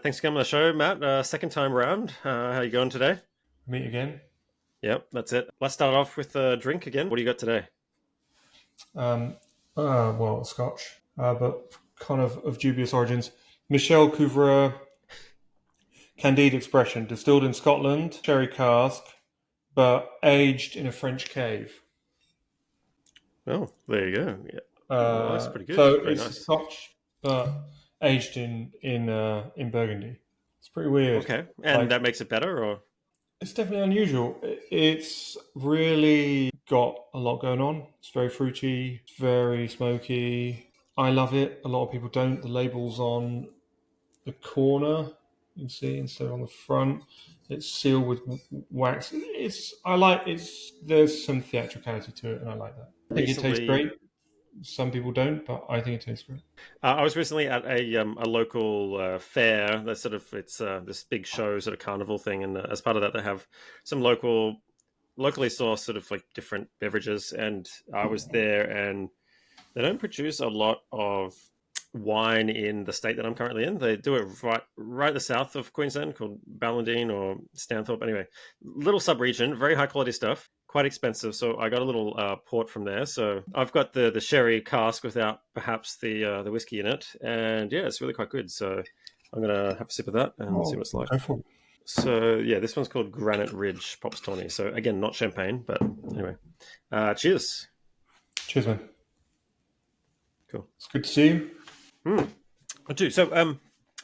Thanks for coming on the show, Matt. Second time round. How you going today? Meet again. Yep, that's it. Let's start off with a drink again. What do you got today? Um, Scotch, but kind of dubious origins. Michel Couvreur Candide Expression, distilled in Scotland, sherry cask, but aged in a French cave. Oh, there you go. Yeah. Oh, that's Uh, pretty good. so Very it's a nice. Scotch, but aged in Burgundy. It's pretty weird. Okay, and Like that makes it better, or it's definitely unusual. It's really got a lot going on. It's very fruity, it's very smoky. I love it. A lot of people don't. The label's on the corner, you can see, instead of on the front. It's sealed with wax. It's there's some theatricality to it, and I like that. I think it tastes recently? great. Some people don't, but I think it tastes great. I was recently at a local fair. That's sort of it's this big show, sort of carnival thing, and as part of that, they have some locally sourced sort of like different beverages. And I was there, and they don't produce a lot of wine in the state that I'm currently in. They do it right the south of Queensland, called Ballandine or Stanthorpe. Anyway, little sub region, very high quality stuff, quite expensive. So I got a little port from there. So I've got the sherry cask without perhaps the whiskey in it, and yeah, it's really quite good. So I'm gonna have a sip of that and see Oh, what it's like. go for it. So yeah, this one's called Granite Ridge Pops Tawny. So again, not champagne, but anyway, cheers. Cheers, man. Cool. It's good to see you. Hmm. I do. So,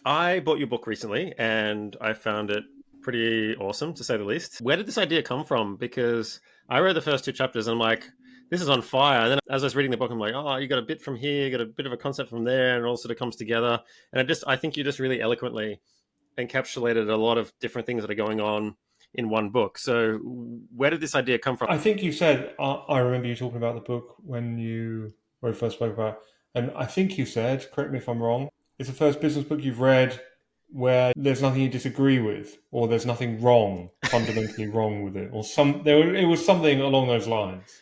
I bought your book recently, and I found it pretty awesome, to say the least. Where did this idea come from? Because I read the first two chapters, and I'm like, "This is on fire." And then, as I was reading the book, I'm like, "Oh, you got a bit from here, you got a bit of a concept from there, and it all sort of comes together." And I think you just really eloquently encapsulated a lot of different things that are going on in one book. So, where did this idea come from? I think you said, I remember you talking about the book when we first spoke about it, and I think you said, correct me if I'm wrong, it's the first business book you've read where there's nothing you disagree with, or there's nothing wrong, fundamentally wrong with it, or it was something along those lines.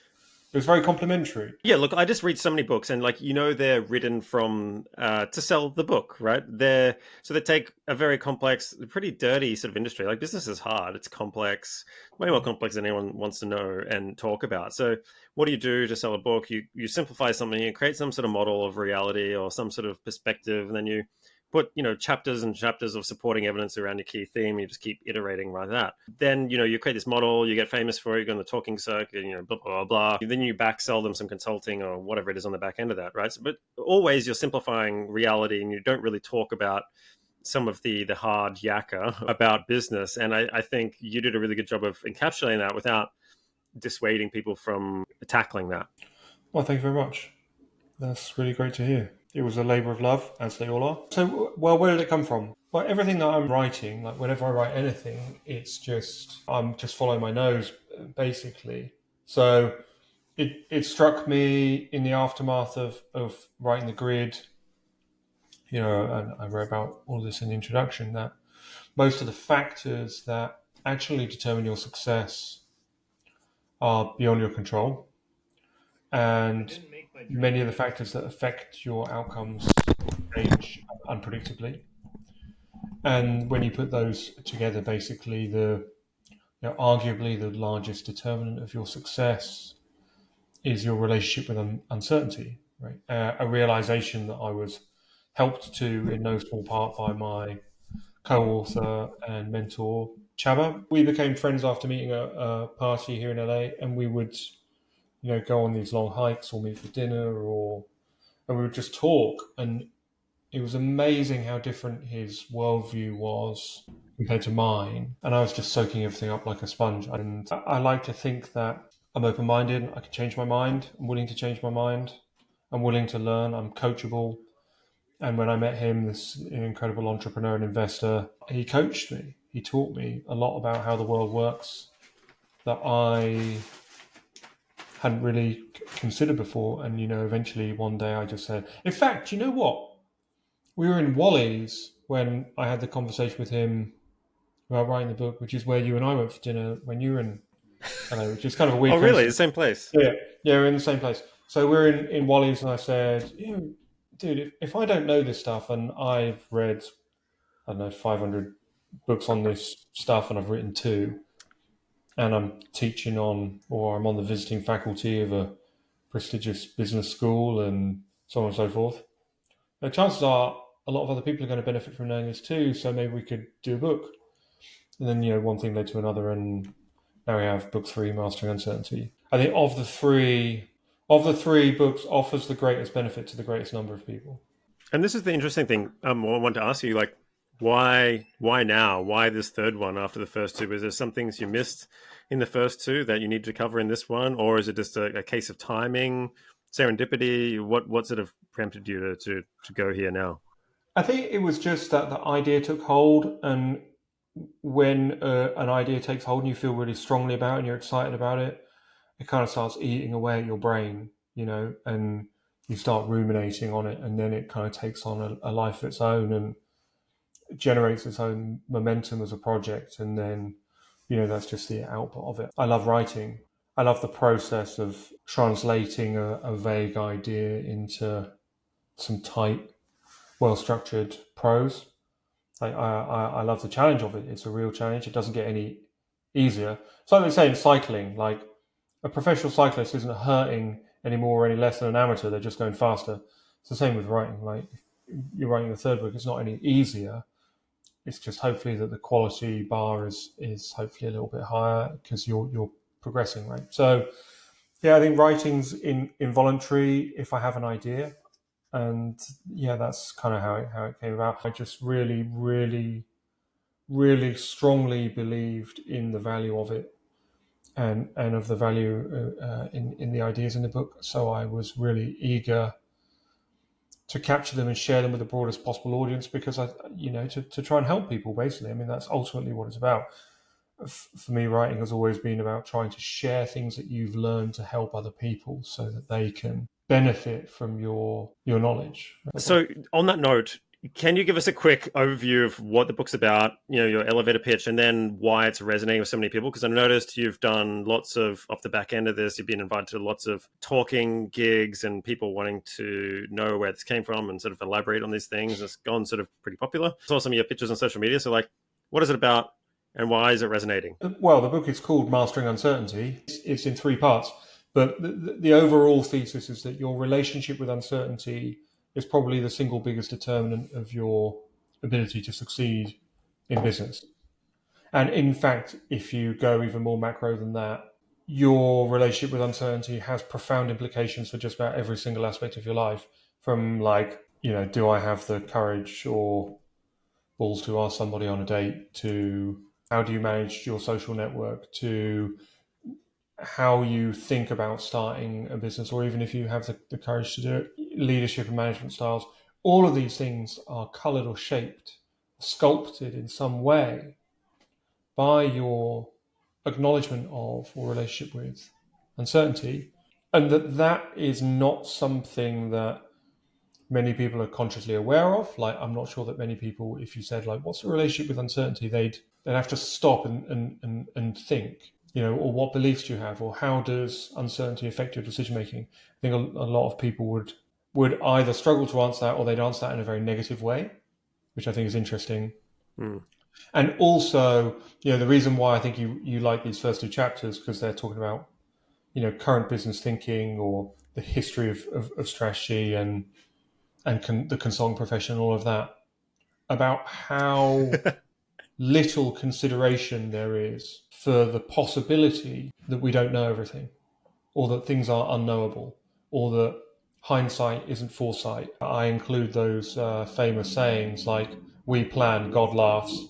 It was very complimentary. Yeah, look, I just read so many books, and they're written from to sell the book, right? So they take a very complex, pretty dirty sort of industry. Like business is hard; it's complex, way more complex than anyone wants to know and talk about. So, what do you do to sell a book? You simplify something, you create some sort of model of reality or some sort of perspective, and then you put chapters and chapters of supporting evidence around your key theme. You just keep iterating like that. Then you create this model, you get famous for it, you go on the talking circuit, blah blah blah blah. Then you back sell them some consulting or whatever it is on the back end of that, right? So, but always you're simplifying reality, and you don't really talk about some of the hard yakka about business. And I think you did a really good job of encapsulating that without dissuading people from tackling that. Well, thank you very much. That's really great to hear. It was a labour of love, as they all are. So, well, where did it come from? Well, everything that I'm writing, like whenever I write anything, I'm just following my nose, basically. So, it struck me in the aftermath of writing the grid, and I wrote about all this in the introduction, that most of the factors that actually determine your success are beyond your control. And many of the factors that affect your outcomes change unpredictably. And when you put those together, basically, arguably the largest determinant of your success is your relationship with uncertainty, right? A realization that I was helped to in no small part by my co-author and mentor Chaba. We became friends after meeting a party here in LA, and we would, go on these long hikes or meet for dinner, and we would just talk. And it was amazing how different his worldview was compared to mine. And I was just soaking everything up like a sponge. And I like to think that I'm open minded, I can change my mind, I'm willing to change my mind, I'm willing to learn, I'm coachable. And when I met him, this incredible entrepreneur and investor, he coached me. He taught me a lot about how the world works that I hadn't really considered before. And, eventually one day I just said, in fact, you know what? We were in Wally's when I had the conversation with him about writing the book, which is where you and I went for dinner when you were in LA, which is kind of a weird Oh, really? The coincidence. same place? Yeah, yeah, we're in the same place. So we're in Wally's, and I said, dude, if I don't know this stuff, and I've read I don't know, 500 books on this stuff, and I've written two, and I'm teaching on, or I'm on the visiting faculty of a prestigious business school, and so on and so forth. The chances are a lot of other people are going to benefit from knowing this too, so maybe we could do a book. And then, one thing led to another, and now we have book three, Mastering Uncertainty. I think of the three books offers the greatest benefit to the greatest number of people. And this is the interesting thing. I want to ask you, like, why now? Why this third one after the first two? Was there some things you missed in the first two that you need to cover in this one, or is it just a case of timing, serendipity? What sort of prompted you to go here now? I think it was just that the idea took hold, and when an idea takes hold and you feel really strongly about it and you're excited about it, it kind of starts eating away at your brain, and you start ruminating on it, and then it kind of takes on a life of its own and generates its own momentum as a project, and then that's just the output of it. I love writing. I love the process of translating a vague idea into some tight, well-structured prose. I love the challenge of it. It's a real challenge. It doesn't get any easier. So like they say in cycling, like a professional cyclist isn't hurting any more or any less than an amateur. They're just going faster. It's the same with writing. Like if you're writing the third book, it's not any easier. It's just hopefully that the quality bar is hopefully a little bit higher because you're progressing, right? So yeah, I think writing's involuntary if I have an idea, and yeah, that's kind of how it came about. I just really, really, really strongly believed in the value of it, and of the value in the ideas in the book. So I was really eager to capture them and share them with the broadest possible audience, because to try and help people, basically. I mean, that's ultimately what it's about. For me, writing has always been about trying to share things that you've learned to help other people so that they can benefit from your knowledge. So on that note, can you give us a quick overview of what the book's about, your elevator pitch, and then why it's resonating with so many people? Because I noticed you've done lots of, off the back end of this, you've been invited to lots of talking gigs and people wanting to know where this came from and sort of elaborate on these things. It's gone sort of pretty popular. I saw some of your pictures on social media. So, like, what is it about and why is it resonating? Well, the book is called Mastering Uncertainty. It's in three parts. But the overall thesis is that your relationship with uncertainty is probably the single biggest determinant of your ability to succeed in business. And in fact, if you go even more macro than that, your relationship with uncertainty has profound implications for just about every single aspect of your life. From do I have the courage or balls to ask somebody on a date, to how do you manage your social network, to how you think about starting a business, or even if you have the courage to do it, leadership and management styles. All of these things are colored or shaped, sculpted in some way by your acknowledgement of or relationship with uncertainty, and that is not something that many people are consciously aware of. Like, I'm not sure that many people, if you said, like, what's the relationship with uncertainty, they'd have to stop and think, or what beliefs do you have, or how does uncertainty affect your decision making? I think a lot of people would either struggle to answer that, or they'd answer that in a very negative way, which I think is interesting. And also, the reason why I think you like these first two chapters, because they're talking about, current business thinking, or the history of strategy and the consulting profession, all of that, about how little consideration there is for the possibility that we don't know everything, or that things are unknowable, or that hindsight isn't foresight. I include those famous sayings like, we plan, God laughs.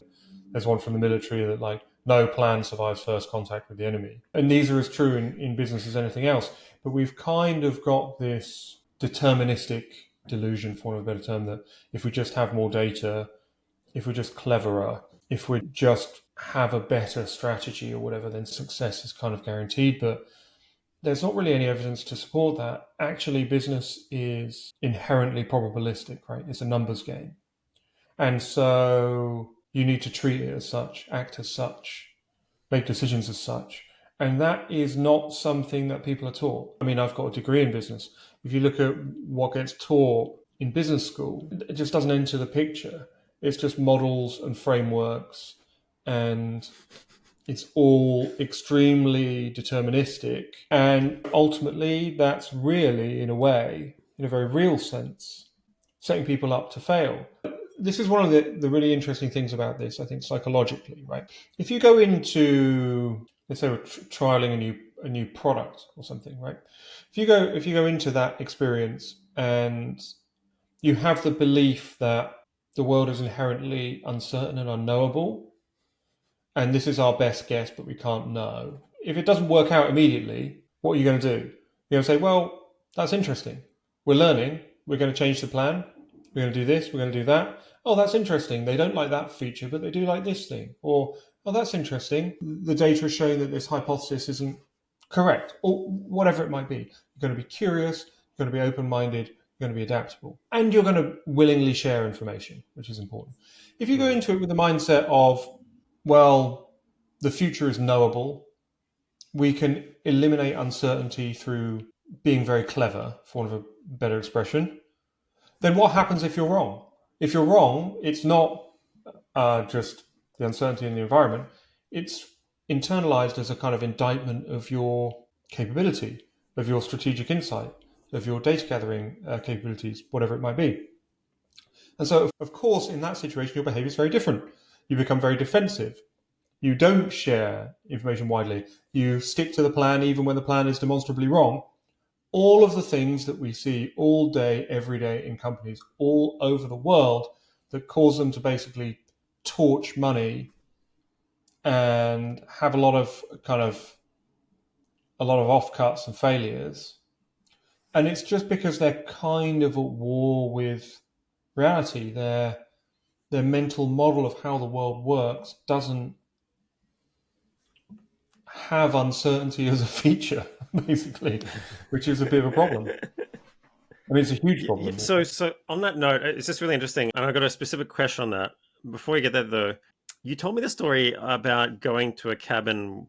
There's one from the military that, like, no plan survives first contact with the enemy. And these are as true in business as anything else. But we've kind of got this deterministic delusion, for want of a better term, that if we just have more data, if we're just cleverer, if we just have a better strategy or whatever, then success is kind of guaranteed. But there's not really any evidence to support that. Actually, business is inherently probabilistic, right? It's a numbers game. And so you need to treat it as such, act as such, make decisions as such. And that is not something that people are taught. I mean, I've got a degree in business. If you look at what gets taught in business school, it just doesn't enter the picture. It's just models and frameworks, and it's all extremely deterministic. And ultimately, that's really, in a way, in a very real sense, setting people up to fail. This is one of the really interesting things about this, I think, psychologically, right? If you go into, let's say, we're trialing a new product or something, right? If you go into that experience and you have the belief that the world is inherently uncertain and unknowable, and this is our best guess, but we can't know. If it doesn't work out immediately, what are you going to do? You're going to say, well, that's interesting. We're learning. We're going to change the plan. We're going to do this. We're going to do that. Oh, that's interesting. They don't like that feature, but they do like this thing. Or, oh, that's interesting. The data is showing that this hypothesis isn't correct, or whatever it might be. You're going to be curious. You're going to be open-minded. You're going to be adaptable. And you're going to willingly share information, which is important. If you go into it with the mindset of, well, the future is knowable. We can eliminate uncertainty through being very clever, for want of a better expression. Then what happens if you're wrong? If you're wrong, it's not just the uncertainty in the environment. It's internalized as a kind of indictment of your capability, of your strategic insight, of your data gathering capabilities, whatever it might be. And so, of course, in that situation, your behavior is very different. You become very defensive. You don't share information widely. You stick to the plan even when the plan is demonstrably wrong. All of the things that we see all day, every day in companies all over the world that cause them to basically torch money and have a lot of offcuts and failures. And it's just because they're kind of at war with reality. Their mental model of how the world works doesn't have uncertainty as a feature, basically, which is a bit of a problem. I mean, it's a huge problem. So on that note, it's just really interesting, and I've got a specific question on that. Before you get there, though, you told me the story about going to a cabin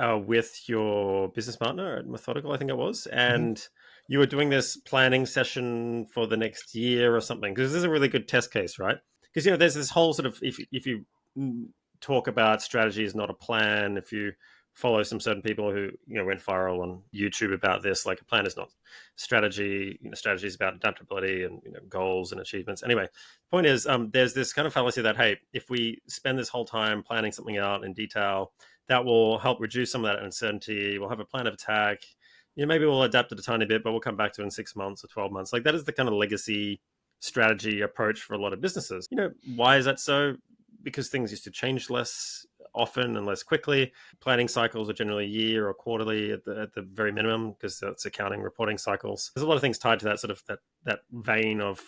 with your business partner at Methodical, I think it was, and you were doing this planning session for the next year or something. Because this is a really good test case, right? Because there's this whole sort of if you talk about strategy is not a plan, if you follow some certain people who went viral on YouTube about this, like a plan is not strategy. Strategy is about adaptability and goals and achievements. Anyway, the point is, there's this kind of fallacy that, hey, if we spend this whole time planning something out in detail, that will help reduce some of that uncertainty. We'll have a plan of attack. Maybe we'll adapt it a tiny bit, but we'll come back to it in 6 months or 12 months. Like that is the kind of legacy strategy approach for a lot of businesses. Why is that so? Because things used to change less often and less quickly. Planning cycles are generally a year or quarterly at the very minimum, because that's accounting reporting cycles. There's a lot of things tied to that sort of that vein of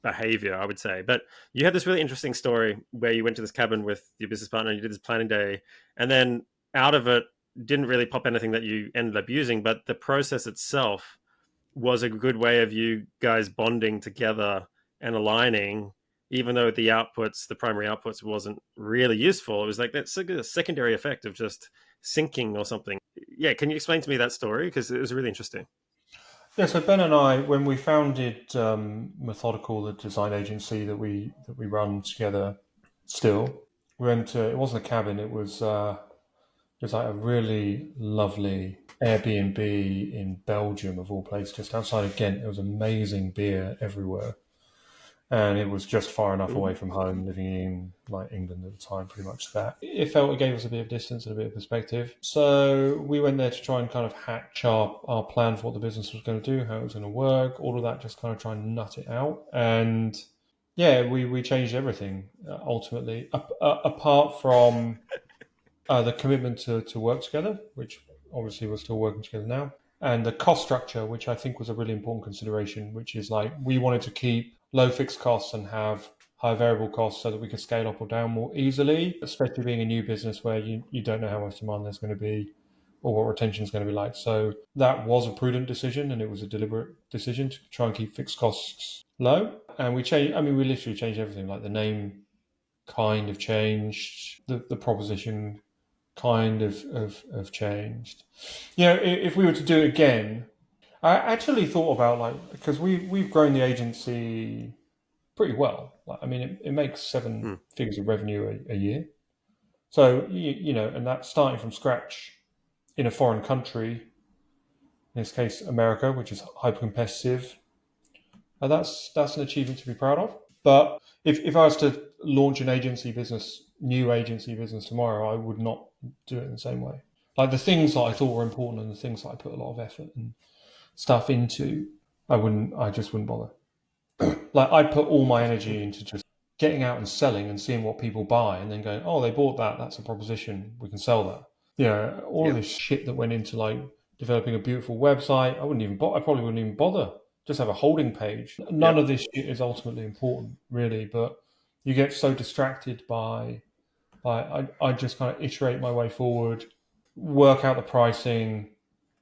behavior, I would say. But you had this really interesting story where you went to this cabin with your business partner and you did this planning day, and then out of it didn't really pop anything that you ended up using, but the process itself was a good way of you guys bonding together and aligning, even though the primary outputs wasn't really useful. It was like that's a secondary effect of just syncing or something. Yeah, can you explain to me that story? Because it was really interesting. Yeah, so Ben and I, when we founded Methodical, the design agency that we run together, still, we went to. It wasn't a cabin. It was like a really lovely Airbnb in Belgium, of all places, just outside of Ghent. There was amazing beer everywhere. And it was just far enough away from home, living in like England at the time, pretty much that. It felt it gave us a bit of distance and a bit of perspective. So we went there to try and kind of hatch our plan for what the business was going to do, how it was going to work, all of that, just kind of try and nut it out. And yeah, we changed everything ultimately, apart from the commitment to work together, which obviously we're still working together now, and the cost structure, which I think was a really important consideration, which is like we wanted to keep low fixed costs and have high variable costs so that we could scale up or down more easily, especially being a new business where you don't know how much demand there's going to be or what retention is going to be like. So that was a prudent decision, and it was a deliberate decision to try and keep fixed costs low. And we we literally changed everything. Like the name kind of changed, the proposition kind of changed. If we were to do it again, I actually thought about because we've grown the agency pretty well. Like, I mean, it makes seven Hmm. figures of revenue a year. So, and that's starting from scratch in a foreign country, in this case, America, which is hyper competitive. And that's an achievement to be proud of. But if I was to launch an new agency business tomorrow, I would not do it in the same way. Like the things that I thought were important and the things that I put a lot of effort and stuff into, I just wouldn't bother. Like I put all my energy into just getting out and selling and seeing what people buy and then going, oh, they bought that. That's a proposition. We can sell that. All of Yep. this shit that went into like developing a beautiful website. I probably wouldn't even bother. Just have a holding page. None Yep. of this shit is ultimately important, really. But you get so distracted I just kind of iterate my way forward, work out the pricing,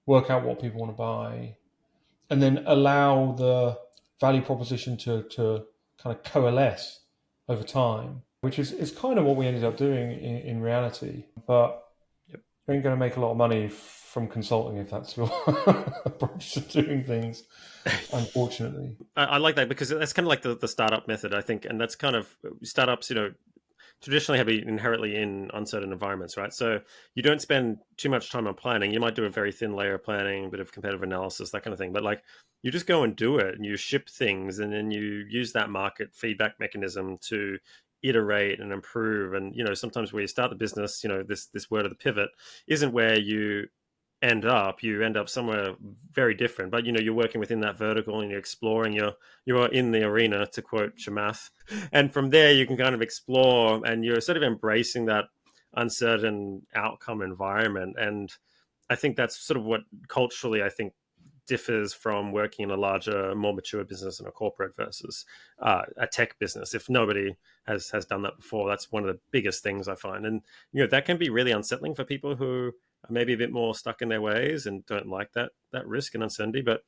work out what people want to buy, and then allow the value proposition to kind of coalesce over time, which is kind of what we ended up doing in reality. But Yep. you ain't going to make a lot of money from consulting if that's your approach to doing things, unfortunately. I like that because that's kind of like the startup method, I think, and that's kind of startups. Traditionally have been inherently in uncertain environments, right? So you don't spend too much time on planning. You might do a very thin layer of planning, a bit of competitive analysis, that kind of thing. But like you just go and do it and you ship things and then you use that market feedback mechanism to iterate and improve. And, sometimes where you start the business, this word of the pivot isn't where you end up somewhere very different, but you're working within that vertical and you're exploring, you're in the arena, to quote Chamath, and from there you can kind of explore and you're sort of embracing that uncertain outcome environment. And I think that's sort of what culturally I think differs from working in a larger, more mature business and a corporate versus a tech business. If nobody has done that before, that's one of the biggest things I find. And that can be really unsettling for people who are maybe a bit more stuck in their ways and don't like that risk and uncertainty. But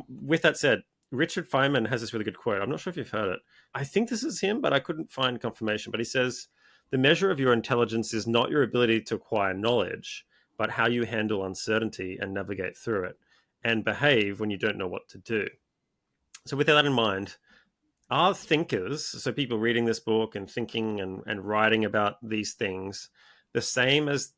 with that said, Richard Feynman has this really good quote. I'm not sure if you've heard it. I think this is him, but I couldn't find confirmation. But he says, the measure of your intelligence is not your ability to acquire knowledge, but how you handle uncertainty and navigate through it and behave when you don't know what to do. So with that in mind, are thinkers, so people reading this book and thinking and writing about these things, the same as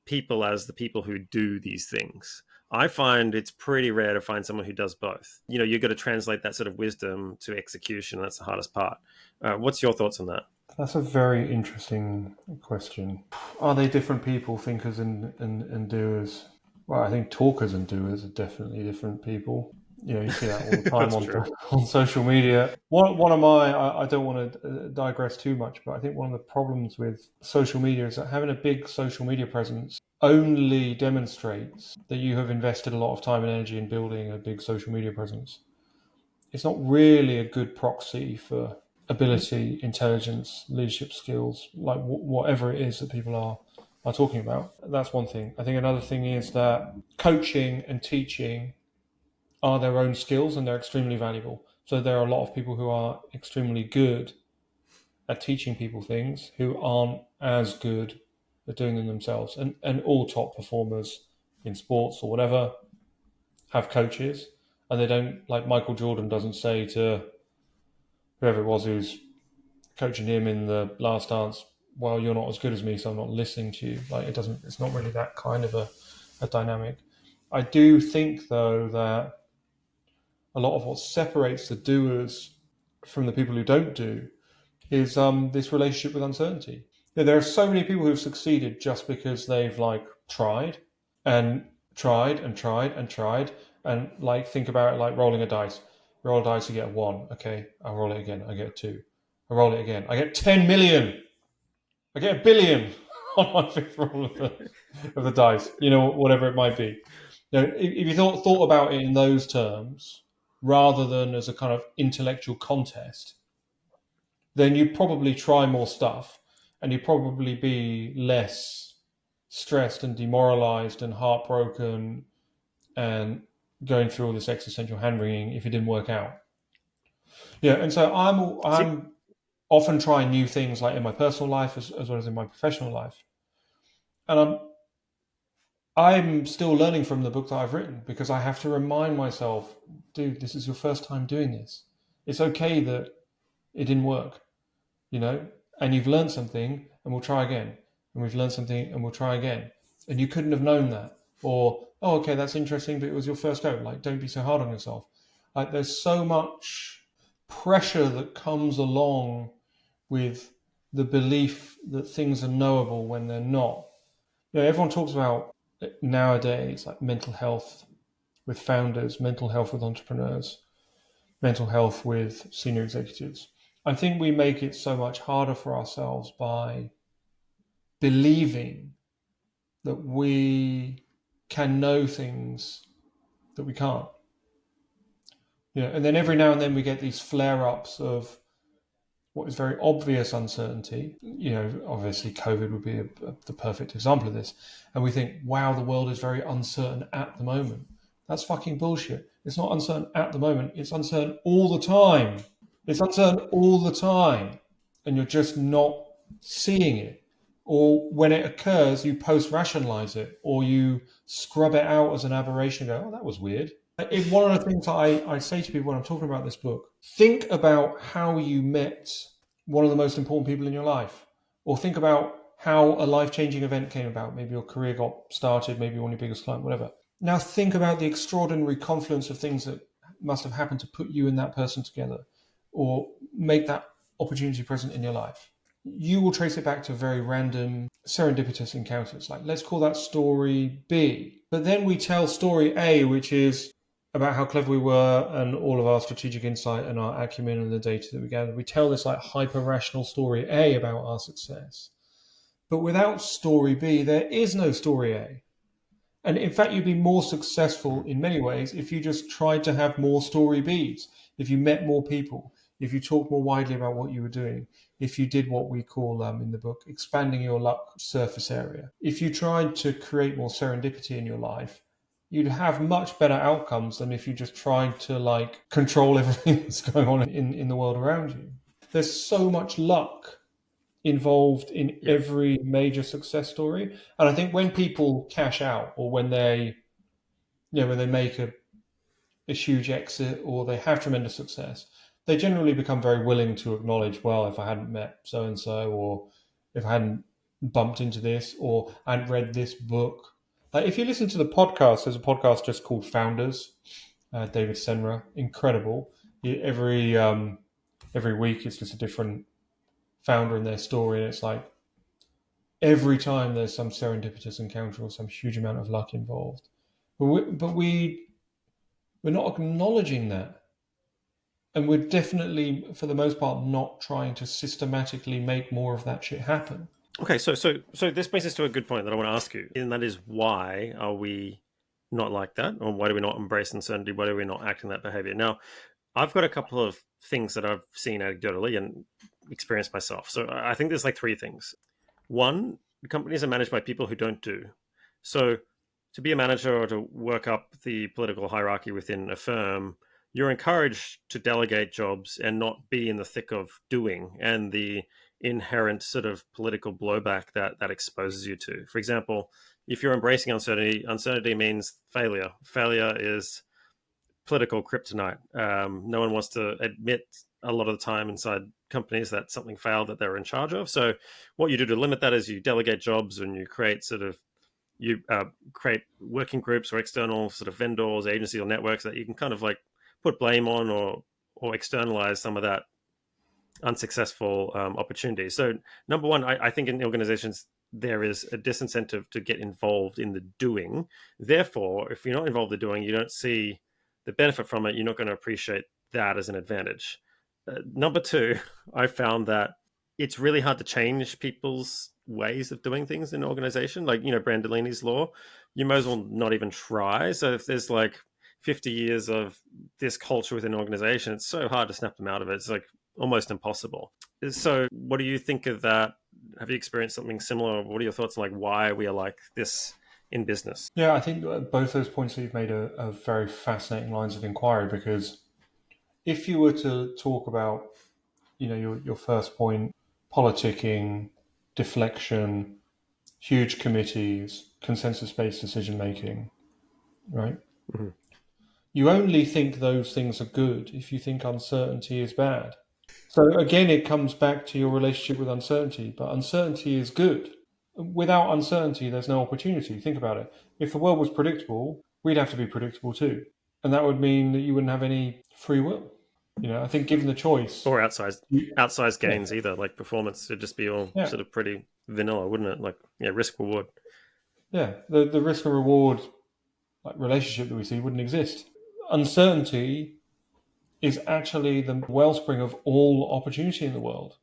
the people who do these things? I find it's pretty rare to find someone who does both. You've got to translate that sort of wisdom to execution. That's the hardest part. What's your thoughts on that? That's a very interesting question. Are they different people, thinkers and doers? Well, I think talkers and doers are definitely different people. You see that all the time That's true. on social media. One of my, I don't want to digress too much, but I think one of the problems with social media is that having a big social media presence only demonstrates that you have invested a lot of time and energy in building a big social media presence. It's not really a good proxy for ability, intelligence, leadership skills, like whatever it is that people are talking about. That's one thing. I think another thing is that coaching and teaching are their own skills and they're extremely valuable. So there are a lot of people who are extremely good at teaching people things who aren't as good at doing them themselves. And all top performers in sports or whatever have coaches, and they don't, like Michael Jordan doesn't say to whoever it was who's coaching him in the last dance, well, you're not as good as me, so I'm not listening to you. Like it's not really that kind of a dynamic. I do think though that a lot of what separates the doers from the people who don't do is this relationship with uncertainty. There are so many people who've succeeded just because they've like tried and tried and tried and tried, and like think about it like rolling a dice. Roll a dice, you get a one. Okay, I'll roll it again. I get a two. I roll it again. I get 10 million. I get a billion on my fifth roll of the dice. Whatever it might be. If you thought about it in those terms, rather than as a kind of intellectual contest, then you'd probably try more stuff, and you'd probably be less stressed and demoralized and heartbroken and going through all this existential hand wringing if it didn't work out. Yeah, and so See, I'm often trying new things like in my personal life as well as in my professional life, and I'm still learning from the book that I've written because I have to remind myself, dude, this is your first time doing this. It's okay that it didn't work. and you've learned something, and we'll try again. And we've learned something, and we'll try again. And you couldn't have known that. Or, oh, okay, that's interesting, but it was your first go. Like, don't be so hard on yourself. Like, there's so much pressure that comes along with the belief that things are knowable when they're not. Everyone talks about nowadays like mental health with founders, mental health with entrepreneurs, mental health with senior executives. I think we make it so much harder for ourselves by believing that we can know things that we can't. And then every now and then we get these flare-ups of what is very obvious uncertainty. Obviously COVID would be the perfect example of this. And we think, wow, the world is very uncertain at the moment. That's fucking bullshit. It's not uncertain at the moment. It's uncertain all the time. It's uncertain all the time. And you're just not seeing it. Or when it occurs, you post-rationalize it, or you scrub it out as an aberration and go, oh, that was weird. One of the things I say to people when I'm talking about this book, think about how you met one of the most important people in your life, or think about how a life-changing event came about. Maybe your career got started, maybe one of your biggest clients, whatever. Now think about the extraordinary confluence of things that must have happened to put you and that person together, or make that opportunity present in your life. You will trace it back to very random, serendipitous encounters. Like, let's call that story B. But then we tell story A, which is about how clever we were and all of our strategic insight and our acumen and the data that we gathered. We tell this like hyper-rational story A about our success. But without story B, there is no story A. And in fact, you'd be more successful in many ways if you just tried to have more story Bs, if you met more people, if you talked more widely about what you were doing, if you did what we call in the book, expanding your luck surface area. If you tried to create more serendipity in your life, you'd have much better outcomes than if you just tried to control everything that's going on in the world around you. There's so much luck involved in every major success story. And I think when people cash out, or when they make a huge exit, or they have tremendous success, they generally become very willing to acknowledge, well, if I hadn't met so-and-so, or if I hadn't bumped into this, or I hadn't read this book. Like, if you listen to the podcast, there's a podcast just called Founders, David Senra, incredible. Every week it's just a different founder and their story, and it's like every time there's some serendipitous encounter or some huge amount of luck involved. But we're not acknowledging that. And we're definitely, for the most part, not trying to systematically make more of that shit happen. Okay, so this brings us to a good point that I want to ask you, and that is, why are we not like that? Or why do we not embrace uncertainty? Why do we not act in that behavior? Now, I've got a couple of things that I've seen anecdotally and experienced myself. So I think there's like three things. One, companies are managed by people who don't do. So to be a manager or to work up the political hierarchy within a firm, you're encouraged to delegate jobs and not be in the thick of doing and the inherent sort of political blowback that exposes you to. For example, if you're embracing uncertainty means failure. Failure is political kryptonite. No one wants to admit a lot of the time inside companies that something failed that they're in charge of. So what you do to limit that is you delegate jobs, and you create create working groups or external sort of vendors, agencies, or networks that you can kind of like put blame on, or externalize some of that unsuccessful opportunities. So number one, I think in organizations there is a disincentive to get involved in the doing. Therefore, if you're not involved in the doing, you don't see the benefit from it. You're not going to appreciate that as an advantage. Number two, I found that it's really hard to change people's ways of doing things in an organization. Like, Brandolini's law, you might as well not even try. So if there's like 50 years of this culture within an organization, it's so hard to snap them out of it. It's like almost impossible. So what do you think of that? Have you experienced something similar? What are your thoughts on like why we are like this in business? Yeah, I think both those points that you've made are very fascinating lines of inquiry, because if you were to talk about, your first point, politicking, deflection, huge committees, consensus-based decision-making, right? Mm-hmm. You only think those things are good if you think uncertainty is bad. So again, it comes back to your relationship with uncertainty, but uncertainty is good. Without uncertainty, there's no opportunity. Think about it. If the world was predictable, we'd have to be predictable too. And that would mean that you wouldn't have any free will. I think given the choice, Or outsized yeah, gains either. Like performance would just be all yeah, sort of pretty vanilla, wouldn't it? Like risk reward. yeah. The risk and reward like relationship that we see wouldn't exist. Uncertainty is actually the wellspring of all opportunity in the world.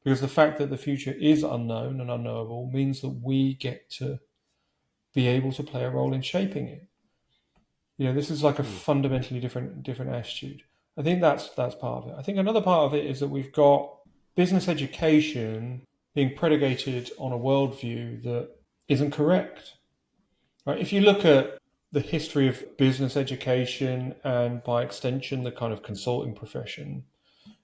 Because the fact that the future is unknown and unknowable means that we get to be able to play a role in shaping it. This is like a Hmm. fundamentally different attitude. I think that's part of it. I think another part of it is that we've got business education being predicated on a worldview that isn't correct. Right? If you look at the history of business education and by extension the kind of consulting profession,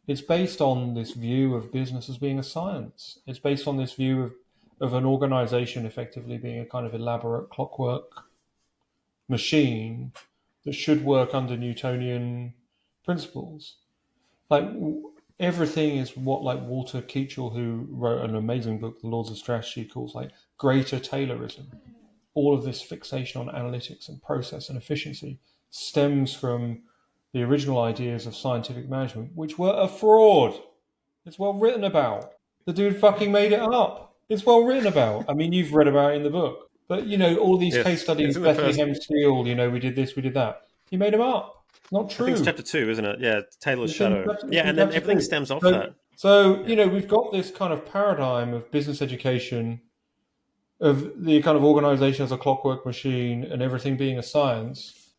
it's based on this view of business as being a science. It's based on this view of an organization effectively being a kind of elaborate clockwork machine that should work under Newtonian principles. Like everything is what like Walter Keachel, who wrote an amazing book, The Laws of Strategy, calls like greater Taylorism. All of this fixation on analytics and process and efficiency stems from the original ideas of scientific management, which were a fraud. It's well written about. The dude fucking made it up. It's well written about. I mean, you've read about it in the book. But, all these case Yes, it's studies, in the first. Bethlehem Steel, we did this, we did that. He made them up. It's not I think it's true. chapter 2, isn't it? Yeah, Taylor's Shadow. It's Yeah, in and then chapter everything two. stems off So, that. so, Yeah. we've got this kind of paradigm of business education, of the kind of organization as a clockwork machine and everything being a science,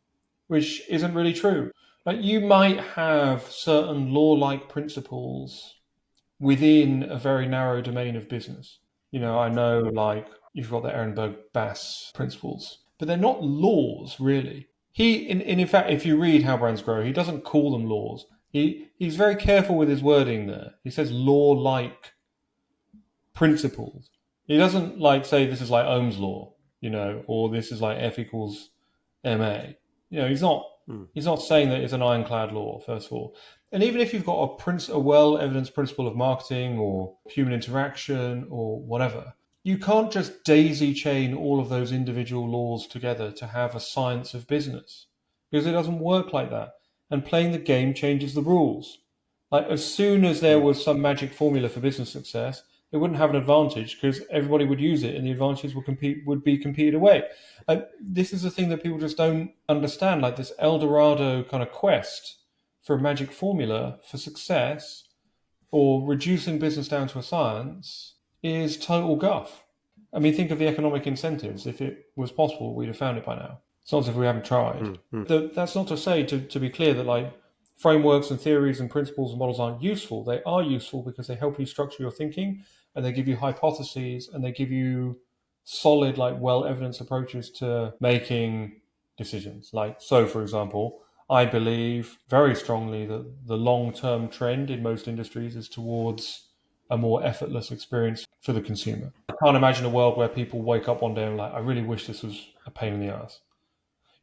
which isn't really true. Like you might have certain law-like principles within a very narrow domain of business. I know like you've got the Ehrenberg Bass principles, but they're not laws really. In fact, if you read How Brands Grow, he doesn't call them laws. He's very careful with his wording there. He says law-like principles. He doesn't like say this is like Ohm's law, or this is like F equals ma. He's not Hmm. he's not saying that it's an ironclad law. First of all, and even if you've got a well evidenced principle of marketing or human interaction or whatever, you can't just daisy chain all of those individual laws together to have a science of business because it doesn't work like that. And playing the game changes the rules. Like as soon as there Hmm. was some magic formula for business success, it wouldn't have an advantage because everybody would use it, and the advantages would be competed away. This is the thing that people just don't understand. Like this El Dorado kind of quest for a magic formula for success or reducing business down to a science is total guff. I mean, think of the economic incentives. If it was possible, we'd have found it by now. It's not as if we haven't tried. Hmm. Hmm. That's not to say, to be clear, that like frameworks and theories and principles and models aren't useful. They are useful because they help you structure your thinking and they give you hypotheses and they give you solid, like well evidenced approaches to making decisions. Like, so for example, I believe very strongly that the long term trend in most industries is towards a more effortless experience for the consumer. I can't imagine a world where people wake up one day and like, I really wish this was a pain in the ass.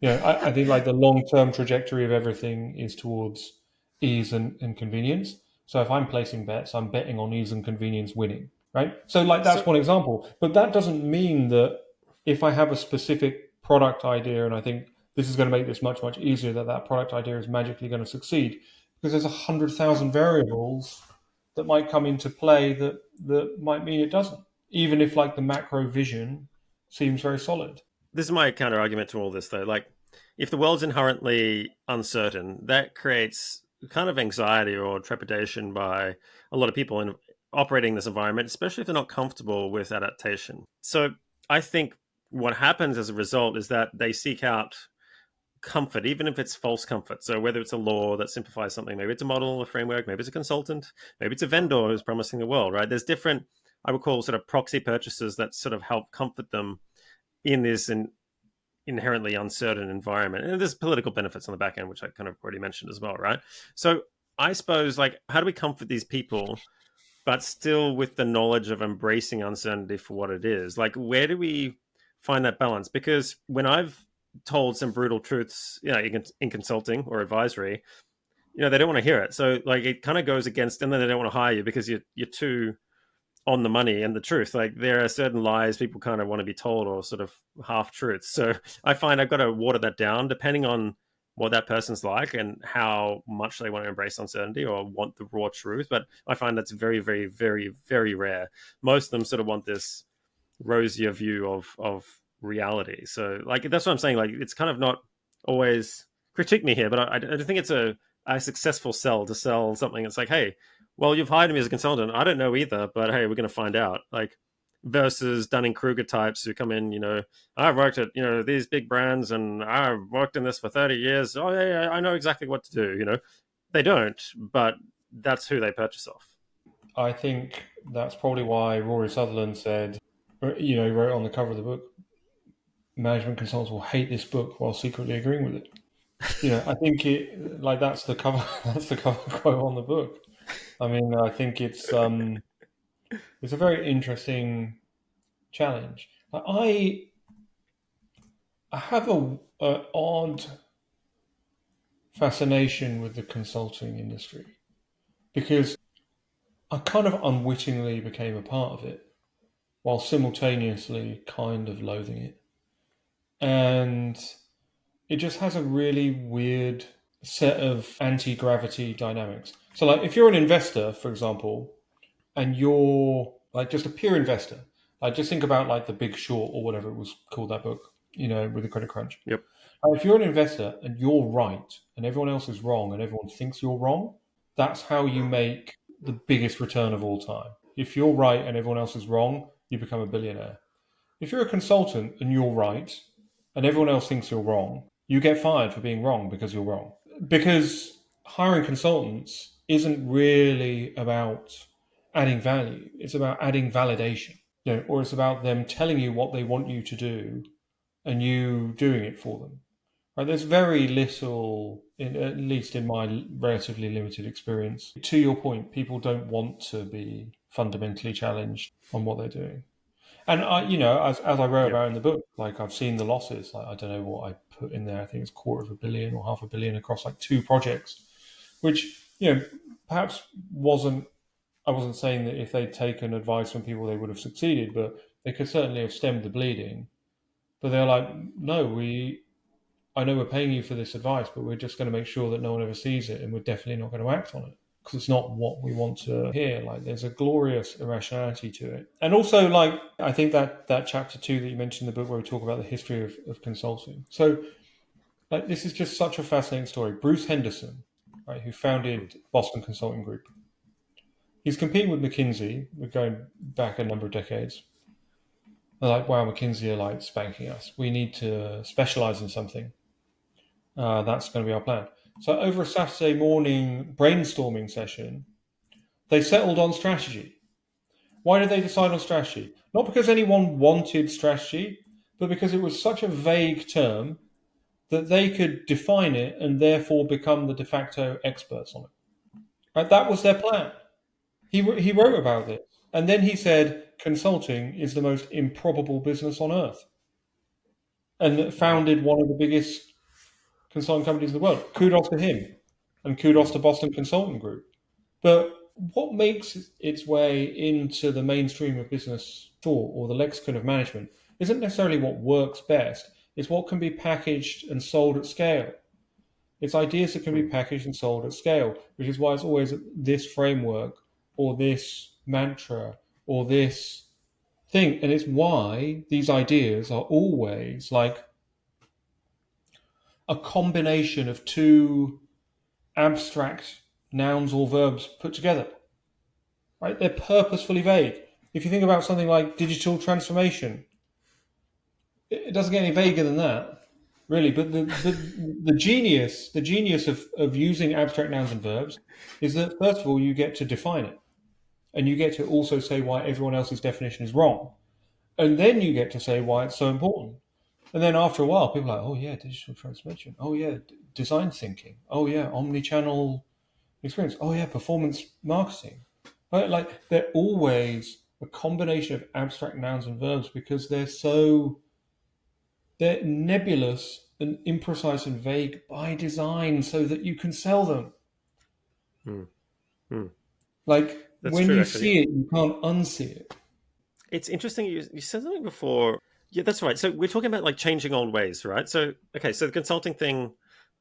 I think like the long term trajectory of everything is towards ease and convenience. So if I'm placing bets, I'm betting on ease and convenience winning, right? So like that's So one example, but that doesn't mean that if I have a specific product idea and I think this is going to make this much easier, that product idea is magically going to succeed because there's 100,000 variables that might come into play that might mean it doesn't, even if like the macro vision seems very solid. this is my counter argument to all this, though. Like, if the world's inherently uncertain, that creates kind of anxiety or trepidation by a lot of people in operating this environment, especially if they're not comfortable with adaptation. So I think what happens as a result is that they seek out comfort, even if it's false comfort. So whether it's a law that simplifies something, maybe it's a model, a framework, maybe it's a consultant, maybe it's a vendor who's promising the world, right? There's different, I would call sort of proxy purchases that sort of help comfort them in this inherently uncertain environment. And there's political benefits on the back end, which I kind of already mentioned as well, right? So I suppose, like, how do we comfort these people, but still with the knowledge of embracing uncertainty for what it is? Like, where do we find that balance? Because when I've told some brutal truths, in consulting or advisory, they don't want to hear it. So like it kind of goes against, and then they don't want to hire you because you're too on the money and the truth. Like there are certain lies people kind of want to be told, or sort of half truths. So I find I've got to water that down depending on what that person's like and how much they want to embrace uncertainty or want the raw truth. But I find that's very, very, very, very rare. Most of them sort of want this rosier view of reality. So like that's what I'm saying. Like it's kind of not always, critique me here, but I don't think it's a successful sell to sell something. It's like, hey, well, you've hired me as a consultant. I don't know either, but hey, we're going to find out. Like versus Dunning Kruger types who come in, I've worked at these big brands and I've worked in this for 30 years. Oh yeah, I know exactly what to do. They don't, but that's who they purchase off. I think that's probably why Rory Sutherland said, he wrote on the cover of the book, management consultants will hate this book while secretly agreeing with it. I think that's the cover that's the cover quote on the book. I mean, I think it's a very interesting challenge. I have a odd fascination with the consulting industry because I kind of unwittingly became a part of it while simultaneously kind of loathing it. And it just has a really weird set of anti-gravity dynamics. So like if you're an investor, for example, and you're like just a pure investor, like just think about like The Big Short or whatever it was called, that book, with the credit crunch. Yep. If you're an investor and you're right and everyone else is wrong and everyone thinks you're wrong, that's how you make the biggest return of all time. If you're right and everyone else is wrong, you become a billionaire. If you're a consultant and you're right and everyone else thinks you're wrong, you get fired for being wrong because you're wrong. Because hiring consultants isn't really about adding value. It's about adding validation, or it's about them telling you what they want you to do and you doing it for them. Right? There's very little, at least in my relatively limited experience. To your point, people don't want to be fundamentally challenged on what they're doing. And as I wrote Yep. about in the book, like I've seen the losses. Like I don't know what I put in there. I think it's $250 million or $500 million across like 2 projects, which perhaps wasn't. I wasn't saying that if they'd taken advice from people they would have succeeded, but they could certainly have stemmed the bleeding. But they're like, no, I know we're paying you for this advice, but we're just going to make sure that no one ever sees it, and we're definitely not going to act on it because it's not what we want to hear. Like there's a glorious irrationality to it. And also like, I think that chapter 2 that you mentioned in the book where we talk about the history of consulting. So like, this is just such a fascinating story. Bruce Henderson, right, who founded Boston Consulting Group. He's competing with McKinsey. We're going back a number of decades. They're like, wow, McKinsey are like spanking us. We need to specialize in something. That's going to be our plan. So over a Saturday morning brainstorming session, they settled on strategy. Why did they decide on strategy? Not because anyone wanted strategy, but because it was such a vague term that they could define it and therefore become the de facto experts on it. Right? That was their plan. He wrote about it. And then he said, consulting is the most improbable business on earth. And founded one of the biggest consulting companies in the world. Kudos to him. And kudos to Boston Consulting Group. But what makes its way into the mainstream of business thought or the lexicon of management isn't necessarily what works best. It's what can be packaged and sold at scale. It's ideas that can be packaged and sold at scale, which is why it's always this framework or this mantra or this thing. And it's why these ideas are always like a combination of 2 abstract nouns or verbs put together. Right? They're purposefully vague. If you think about something like digital transformation, it doesn't get any vaguer than that, really. But the genius of using abstract nouns and verbs is that first of all you get to define it, and you get to also say why everyone else's definition is wrong, and then you get to say why it's so important. And then after a while, people are like, oh yeah, digital transformation. Oh yeah, design thinking. Oh yeah, omni-channel experience. Oh yeah, performance marketing. Right? Like they're always a combination of abstract nouns and verbs because they're nebulous and imprecise and vague by design so that you can sell them. Mm, mm. Like That's when true, you actually. see it, you can't unsee it. It's interesting. You said something before. Yeah, that's right. So we're talking about like changing old ways, right? So okay, so the consulting thing.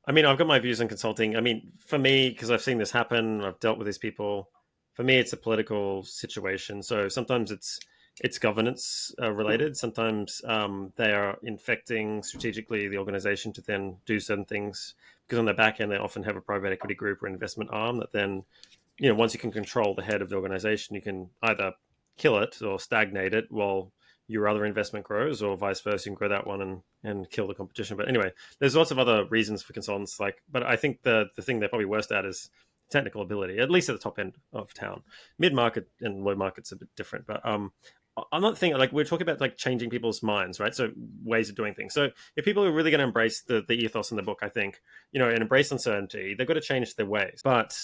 I mean, I've got my views on consulting. I mean, for me, because I've seen this happen, I've dealt with these people. For me, it's a political situation. So sometimes it's governance related. Sometimes they are infecting strategically the organization to then do certain things because on their back end they often have a private equity group or investment arm that then once you can control the head of the organization, you can either kill it or stagnate it while your other investment grows, or vice versa. You can grow that one and kill the competition. But anyway, there's lots of other reasons for consultants. But I think the thing they're probably worst at is technical ability, at least at the top end of town. Mid market and low market's a bit different, but I'm not thinking like we're talking about like changing people's minds, right? So ways of doing things. So if people are really going to embrace the ethos in the book, I think and embrace uncertainty, they've got to change their ways. But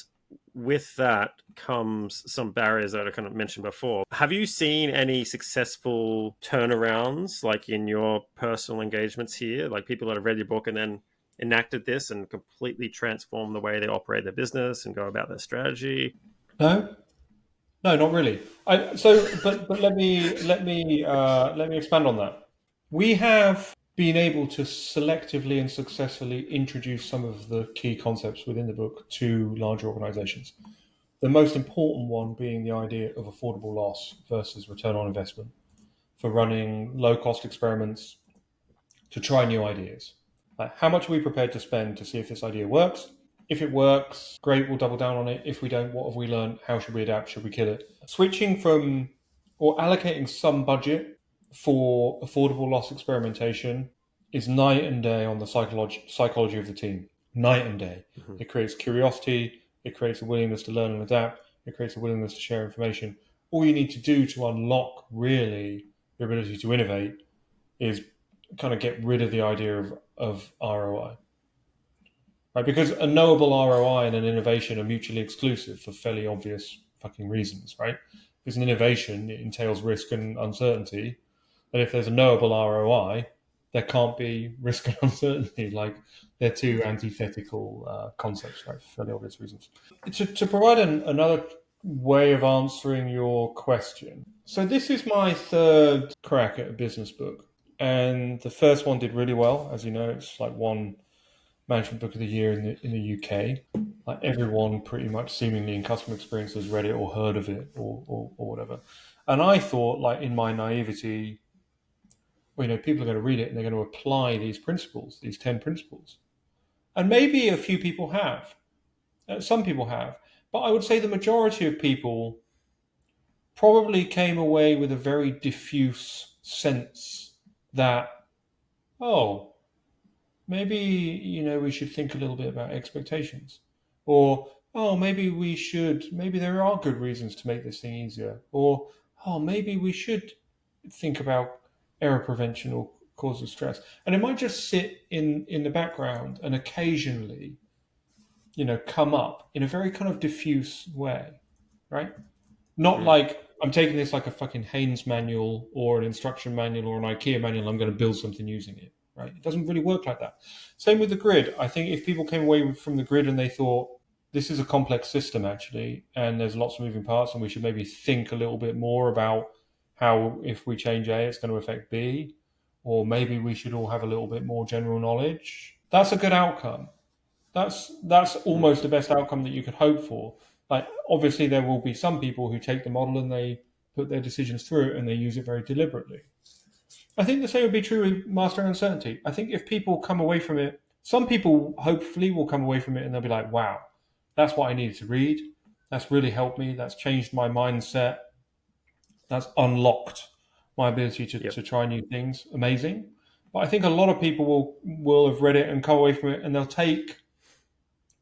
with that comes some barriers that I kind of mentioned before. Have you seen any successful turnarounds, like in your personal engagements here, like people that have read your book and then enacted this and completely transformed the way they operate their business and go about their strategy? No, no, not really. But let me expand on that. We have been able to selectively and successfully introduce some of the key concepts within the book to larger organizations. The most important one being the idea of affordable loss versus return on investment for running low cost experiments to try new ideas. Like, how much are we prepared to spend to see if this idea works? If it works, great, we'll double down on it. If we don't, what have we learned? How should we adapt? Should we kill it? Switching from or allocating some budget for affordable loss experimentation is night and day on the psychology of the team. Night and day. Mm-hmm. It creates curiosity, it creates a willingness to learn and adapt, it creates a willingness to share information. All you need to do to unlock really your ability to innovate is kind of get rid of the idea of ROI. Right? Because a knowable ROI and an innovation are mutually exclusive for fairly obvious fucking reasons, right? Because an innovation, it entails risk and uncertainty. And if there's a knowable ROI, there can't be risk and uncertainty. Like, they're two antithetical concepts, right? For fairly obvious reasons. To provide another way of answering your question. So this is my third crack at a business book. And the first one did really well. As you know, it's like one management book of the year in the UK. Like, everyone pretty much seemingly in customer experience has read it or heard of it or whatever. And I thought, like, in my naivety, well, people are going to read it and they're going to apply these principles, these 10 principles. And maybe a few people have. Some people have. But I would say the majority of people probably came away with a very diffuse sense that, oh, maybe, we should think a little bit about expectations. Or, oh, maybe there are good reasons to make this thing easier. Or, oh, maybe we should think about error prevention or cause of stress. And it might just sit in the background and occasionally, come up in a very kind of diffuse way, right? Not Mm. like I'm taking this like a fucking Haynes manual or an instruction manual or an IKEA manual. I'm going to build something using it, right? It doesn't really work like that. Same with the grid. I think if people came away from the grid and they thought this is a complex system actually, and there's lots of moving parts, and we should maybe think a little bit more about how if we change A, it's going to affect B, or maybe we should all have a little bit more general knowledge. That's a good outcome. That's Mm. almost the best outcome that you could hope for. Like, obviously there will be some people who take the model and they put their decisions through it and they use it very deliberately. I think the same would be true with Master Uncertainty. I think if people come away from it, some people hopefully will come away from it and they'll be like, wow, that's what I needed to read. That's really helped me. That's changed my mindset. That's unlocked my ability Yep. to try new things. Amazing. But I think a lot of people will have read it and come away from it and they'll take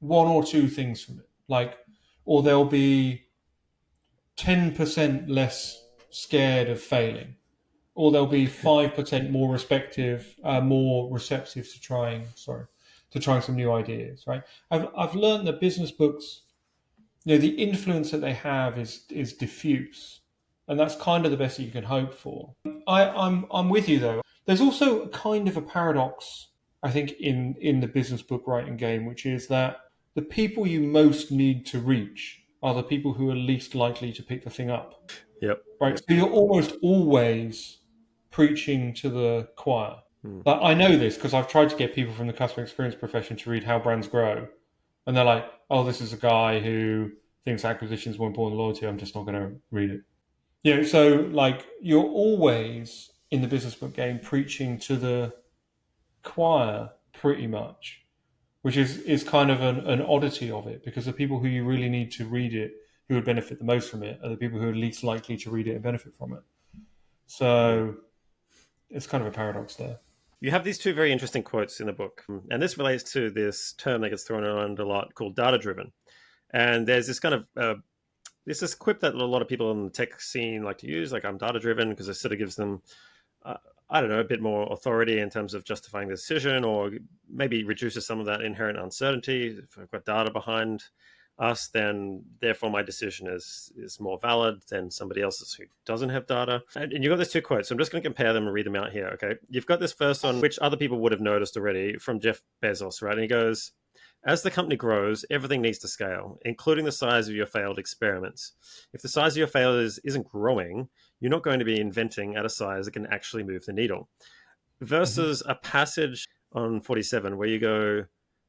one or two things from it. Like, or they'll be 10% less scared of failing, or they'll be 5% more receptive to trying some new ideas. Right? I've learned that business books, the influence that they have is diffuse, and that's kind of the best that you can hope for. I'm with you though. There's also kind of a paradox, I think, in the business book writing game, which is that the people you most need to reach are the people who are least likely to pick the thing up. Yep. Right. Yep. So you're almost always preaching to the choir. Hmm. Like I know this because I've tried to get people from the customer experience profession to read How Brands Grow, and they're like, "Oh, this is a guy who thinks acquisition is more important than loyalty. I'm just not going to read it." So like you're always in the business book game preaching to the choir pretty much, which is kind of an oddity of it because the people who you really need to read it, who would benefit the most from it, are the people who are least likely to read it and benefit from it. Yeah. So it's kind of a paradox there. You have these two very interesting quotes in the book, and this relates to this term that gets thrown around a lot called data driven. And there's this kind of there's this quip that a lot of people in the tech scene like to use, like I'm data driven, because it sort of gives them, uh, I don't know, a bit more authority in terms of justifying the decision, or maybe reduces some of that inherent uncertainty. If I've got data behind us, then therefore my decision is more valid than somebody else's who doesn't have data. And you've got these two quotes, so I'm just going to compare them and read them out here. Okay, you've got this first one, which other people would have noticed already, from Jeff Bezos, right? And he goes, as the company grows, everything needs to scale, including the size of your failed experiments. If the size of your failures isn't growing, you're not going to be inventing at a size that can actually move the needle. Mm-hmm. Versus a passage on 47 where you go,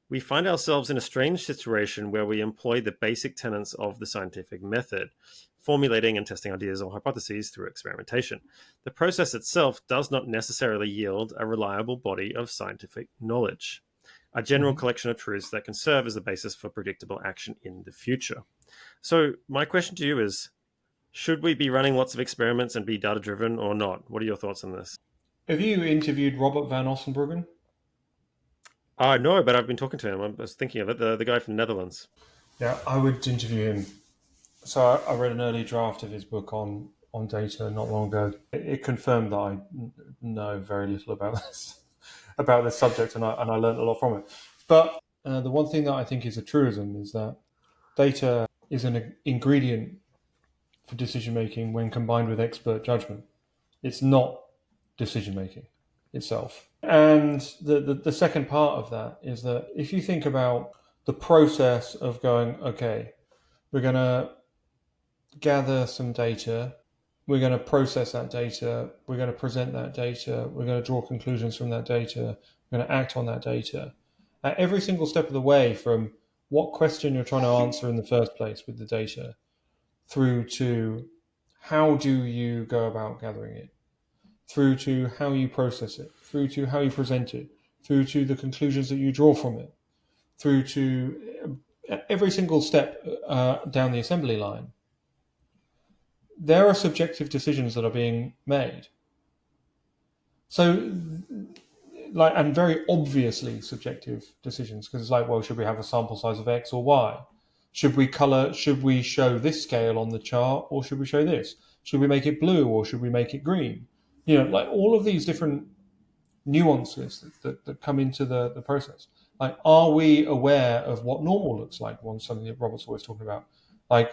we find ourselves in a strange situation where we employ the basic tenets of the scientific method, formulating and testing ideas or hypotheses through experimentation. The process itself does not necessarily yield a reliable body of scientific knowledge, a general Mm-hmm. collection of truths that can serve as the basis for predictable action in the future. So, my question to you is, should we be running lots of experiments and be data driven or not? What are your thoughts on this? Have you interviewed Robert van Ossenbruggen? No, but I've been talking to him. I was thinking of it, the guy from the Netherlands. Yeah, I would interview him. So I read an early draft of his book on data not long ago. It confirmed that I know very little about this subject, and I learned a lot from it. But the one thing that I think is a truism is that data is an ingredient for decision making when combined with expert judgment. It's not decision making itself. And the second part of that is that if you think about the process of going, okay, we're going to gather some data, we're going to process that data, we're going to present that data, we're going to draw conclusions from that data, we're going to act on that data. At every single step of the way, from what question you're trying to answer in the first place with the data, through to how do you go about gathering it, through to how you process it, through to how you present it, through to the conclusions that you draw from it, through to every single step down the assembly line, there are subjective decisions that are being made. So, like, and very obviously subjective decisions, because it's like, well, should we have a sample size of X or Y? Should we color? Should we show this scale on the chart, or should we show this? Should we make it blue, or should we make it green? Like all of these different nuances that come into the process. Like, are we aware of what normal looks like? One something that Robert's always talking about. Like,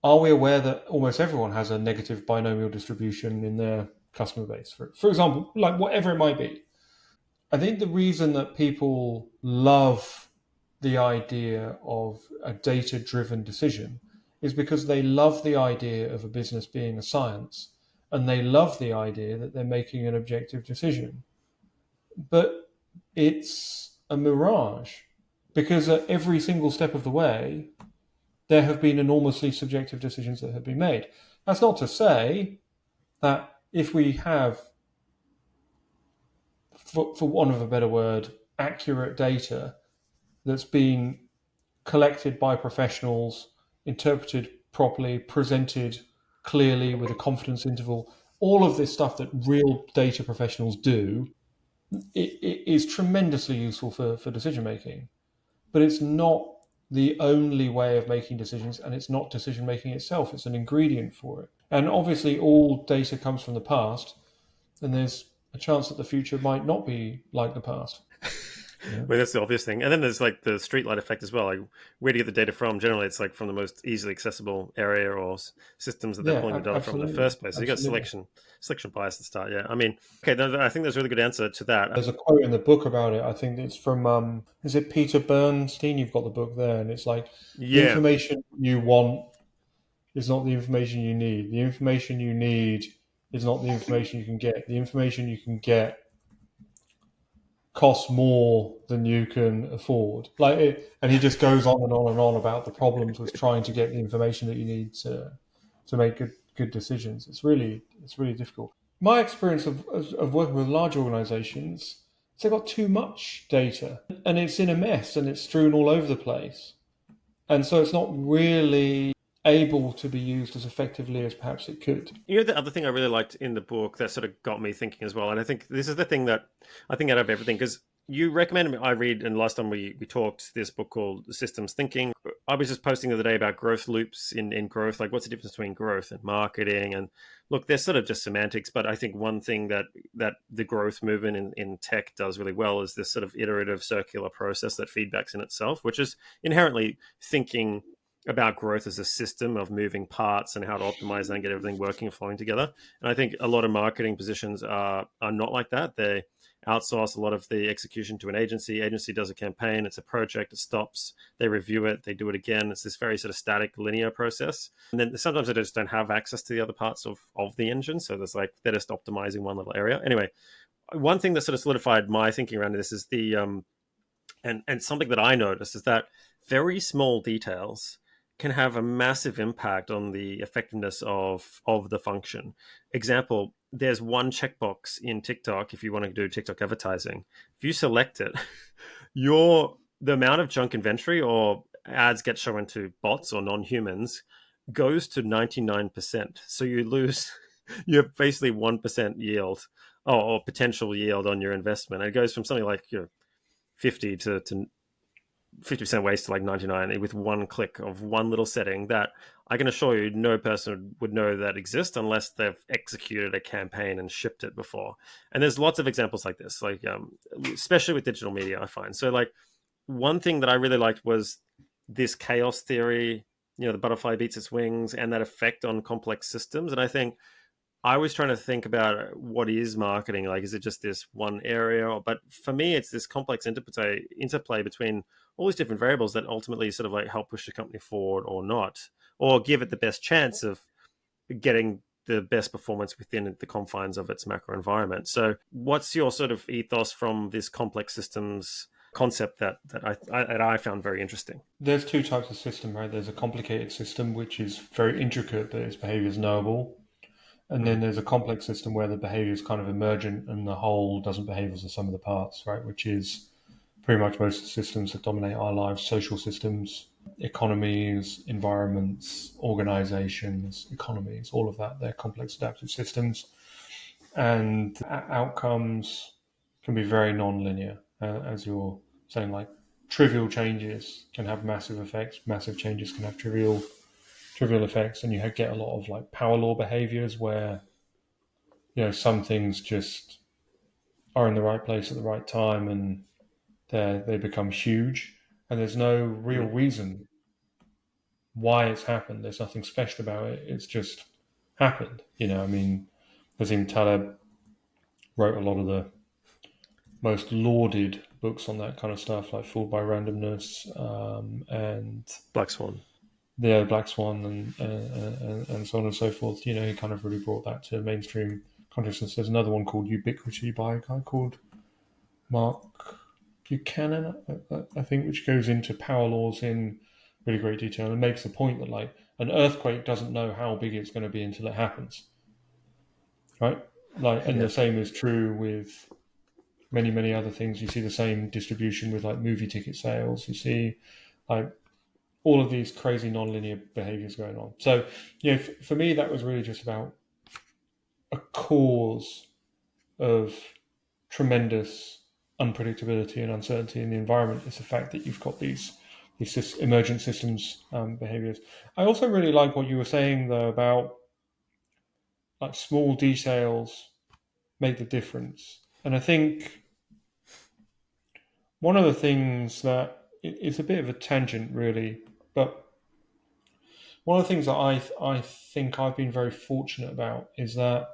are we aware that almost everyone has a negative binomial distribution in their customer base? For example, like whatever it might be. I think the reason that people love the idea of a data driven decision is because they love the idea of a business being a science, and they love the idea that they're making an objective decision. But it's a mirage because at every single step of the way, there have been enormously subjective decisions that have been made. That's not to say that if we have, for want of a better word, accurate data that's been collected by professionals, interpreted properly, presented clearly with a confidence interval, all of this stuff that real data professionals do, it is tremendously useful for decision making. But it's not the only way of making decisions, and it's not decision making itself. It's an ingredient for it. And obviously, all data comes from the past, and there's a chance that the future might not be like the past. Yeah. Well, that's the obvious thing. And then there's like the streetlight effect as well. Like, where do you get the data from? Generally, it's like from the most easily accessible area or systems that they're Yeah, pulling the data from in the absolutely. first place. So you got Absolutely. selection bias at the start. Yeah, I mean, okay, I think there's a really good answer to that. There's a quote in the book about it. I think it's from, is it Peter Bernstein? You've got the book there, and it's like, the Yeah, information you want is not the information you need. The information you need is not the information you can get. The information you can get costs more than you can afford. And he just goes on and on and on about the problems with trying to get the information that you need to make good decisions. It's really difficult. My experience of working with large organizations is they've got too much data and it's in a mess and it's strewn all over the place. And so it's not really able to be used as effectively as perhaps it could. you know, the other thing I really liked in the book that sort of got me thinking as well, and I think this is the thing that I think out of everything, because you recommended me I read, and last time we talked, this book called Systems Thinking. I was just posting the other day about growth loops in growth, like what's the difference between growth and marketing, and look, they're sort of just semantics, but I think one thing that the growth movement in tech does really well is this sort of iterative circular process that feedbacks in itself, which is inherently thinking about growth as a system of moving parts and how to optimize that and get everything working and flowing together. And I think a lot of marketing positions are not like that. They outsource a lot of the execution to an agency. Agency does a campaign, it's a project, it stops, they review it, they do it again. It's this very sort of static linear process. And then sometimes they just don't have access to the other parts of the engine. So there's like they're just optimizing one little area. Anyway, one thing that sort of solidified my thinking around this is the and something that I noticed is that very small details can have a massive impact on the effectiveness of the function. Example, there's one checkbox in TikTok if you want to do TikTok advertising. If you select it, your the amount of junk inventory or ads get shown to bots or non-humans goes to 99%. So you lose you have basically 1% yield or potential yield on your investment. It goes from something like 50 to 50% waste to like 99 with one click of one little setting that I can assure you no person would know that exists unless they've executed a campaign and shipped it before. And there's lots of examples like this, like especially with digital media, I find. So like one thing that I really liked was this chaos theory, the butterfly beats its wings and that effect on complex systems. And I think I was trying to think about what is marketing. Like, is it just this one area? But for me, it's this complex interplay between all these different variables that ultimately sort of like help push the company forward or not, or give it the best chance of getting the best performance within the confines of its macro environment. So, what's your sort of ethos from this complex systems concept that I found very interesting? There's two types of system, right? There's a complicated system, which is very intricate, but its behavior is knowable. And then Mm-hmm. there's a complex system where the behavior is kind of emergent and the whole doesn't behave as the sum of the parts, right? Which is pretty much most of the systems that dominate our lives: social systems, economies, environments, organizations, economies, all of that. They're complex adaptive systems. And outcomes can be very non-linear, as you're saying, like trivial changes can have massive effects, massive changes can have trivial effects, and you get a lot of like power law behaviors where some things just are in the right place at the right time and they become huge, and there's no real Mm-hmm. reason why it's happened. There's nothing special about it. It's just happened. I mean, Nazim Taleb wrote a lot of the most lauded books on that kind of stuff, like Fooled by Randomness, and Black Swan. the Black Swan, and so on and so forth. He kind of really brought that to mainstream consciousness. There's another one called Ubiquity by a guy called Mark Buchanan, I think, which goes into power laws in really great detail and makes the point that like an earthquake doesn't know how big it's going to be until it happens, right? Like, and Yeah. the same is true with many other things. You see the same distribution with like movie ticket sales. You see like all of these crazy non-linear behaviors going on. So, for me, that was really just about a cause of tremendous unpredictability and uncertainty in the environment. It's the fact that you've got these emergent systems behaviors. I also really like what you were saying though about like small details make the difference, and I think one of the things that it's a bit of a tangent, really, but one of the things that I think I've been very fortunate about is that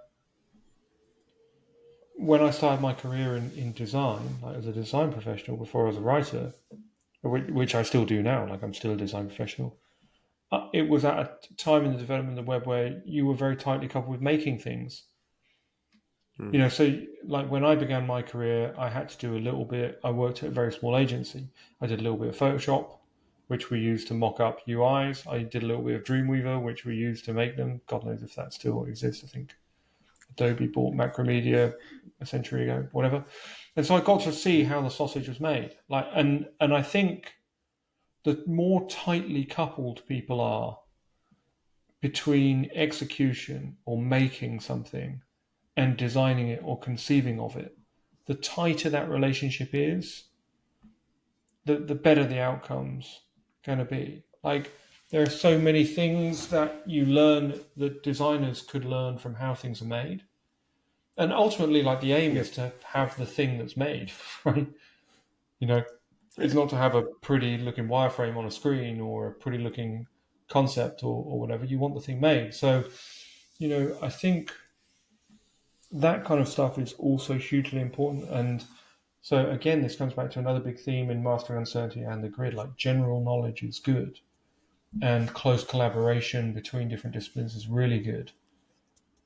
when I started my career in design, like as a design professional before I was a writer, which I still do now, like I'm still a design professional. It was at a time in the development of the web where you were very tightly coupled with making things. Mm. So like when I began my career, I had to do a little bit. I worked at a very small agency. I did a little bit of Photoshop, which we used to mock up UIs. I did a little bit of Dreamweaver, which we used to make them. God knows if that still exists. I think Adobe bought Macromedia a century ago, whatever. And so I got to see how the sausage was made. And I think the more tightly coupled people are between execution or making something and designing it or conceiving of it, the tighter that relationship is, the better the outcome's going to be. Like, there are so many things that you learn that designers could learn from how things are made. And ultimately, like, the aim Yeah. is to have the thing that's made, right? You know, it's not to have a pretty looking wireframe on a screen or a pretty looking concept or whatever. You want the thing made. So, I think that kind of stuff is also hugely important. And so, again, this comes back to another big theme in Mastering Uncertainty and the Grid. Like, general knowledge is good, and close collaboration between different disciplines is really good.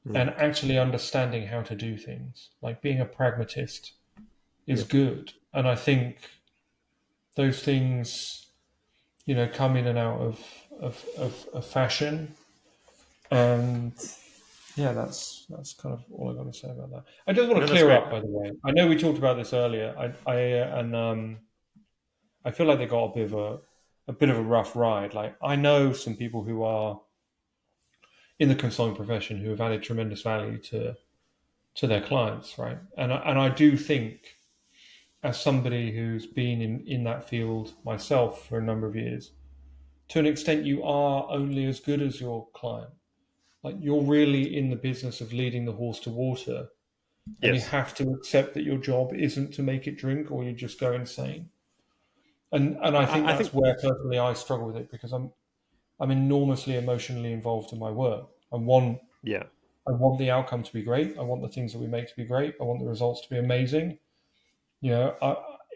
Mm. And actually understanding how to do things, like being a pragmatist, is Yeah. good. And I think those things, come in and out of fashion. And yeah, that's kind of all I got to say about that. I just want No, to that's clear great. up, by the way. I know we talked about this earlier. I feel like they got a bit of a rough ride. Like, I know some people who are in the consulting profession who have added tremendous value to their clients, right? And I do think, as somebody who's been in that field myself for a number of years, to an extent, you are only as good as your client. Like, you're really in the business of leading the horse to water, and you Yes. have to accept that your job isn't to make it drink, or you just go insane. And I think I that's think. where personally I struggle with it, because I'm enormously emotionally involved in my work. Yeah. I want the outcome to be great. I want the things that we make to be great. I want the results to be amazing.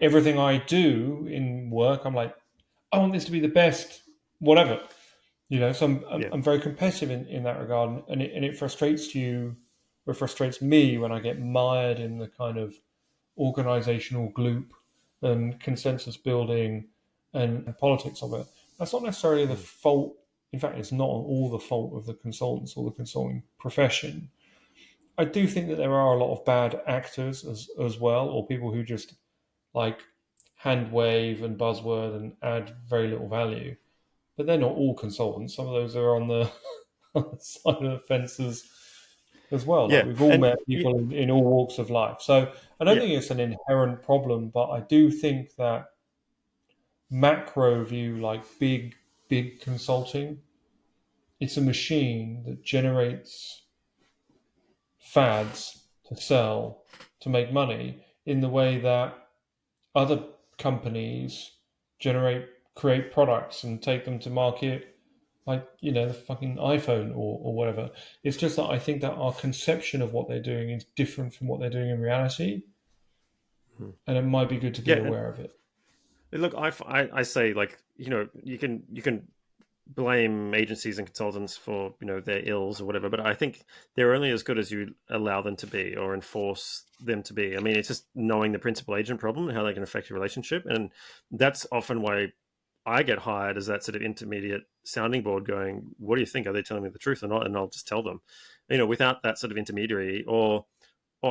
Everything I do in work, I'm like, I want this to be the best, whatever. So I'm, Yeah. I'm very competitive in that regard, and it frustrates you, or frustrates me when I get mired in the kind of organizational gloop and consensus building and politics of it. That's not necessarily the Mm. fault. In fact, it's not all the fault of the consultants or the consulting profession. I do think that there are a lot of bad actors as well, or people who just like hand wave and buzzword and add very little value. But they're not all consultants. Some of those are on the, on the side of the fences as well. Like, Yeah. we've all And met people in all walks of life. So I don't yeah. think it's an inherent problem, but I do think that macro view, like big consulting, it's a machine that generates fads to sell, to make money, in the way that other companies create products and take them to market, like, the fucking iPhone or whatever. It's just that I think that our conception of what they're doing is different from what they're doing in reality, Mhm. and it might be good to be Yeah. And aware of it. look, I say, like, you can blame agencies and consultants for their ills or whatever, but I think they're only as good as you allow them to be or enforce them to be. I mean, it's just knowing the principal agent problem and how they can affect your relationship, and that's often why I get hired as that sort of intermediate sounding board, going, what do you think, are they telling me the truth or not? And I'll just tell them, without that sort of intermediary, or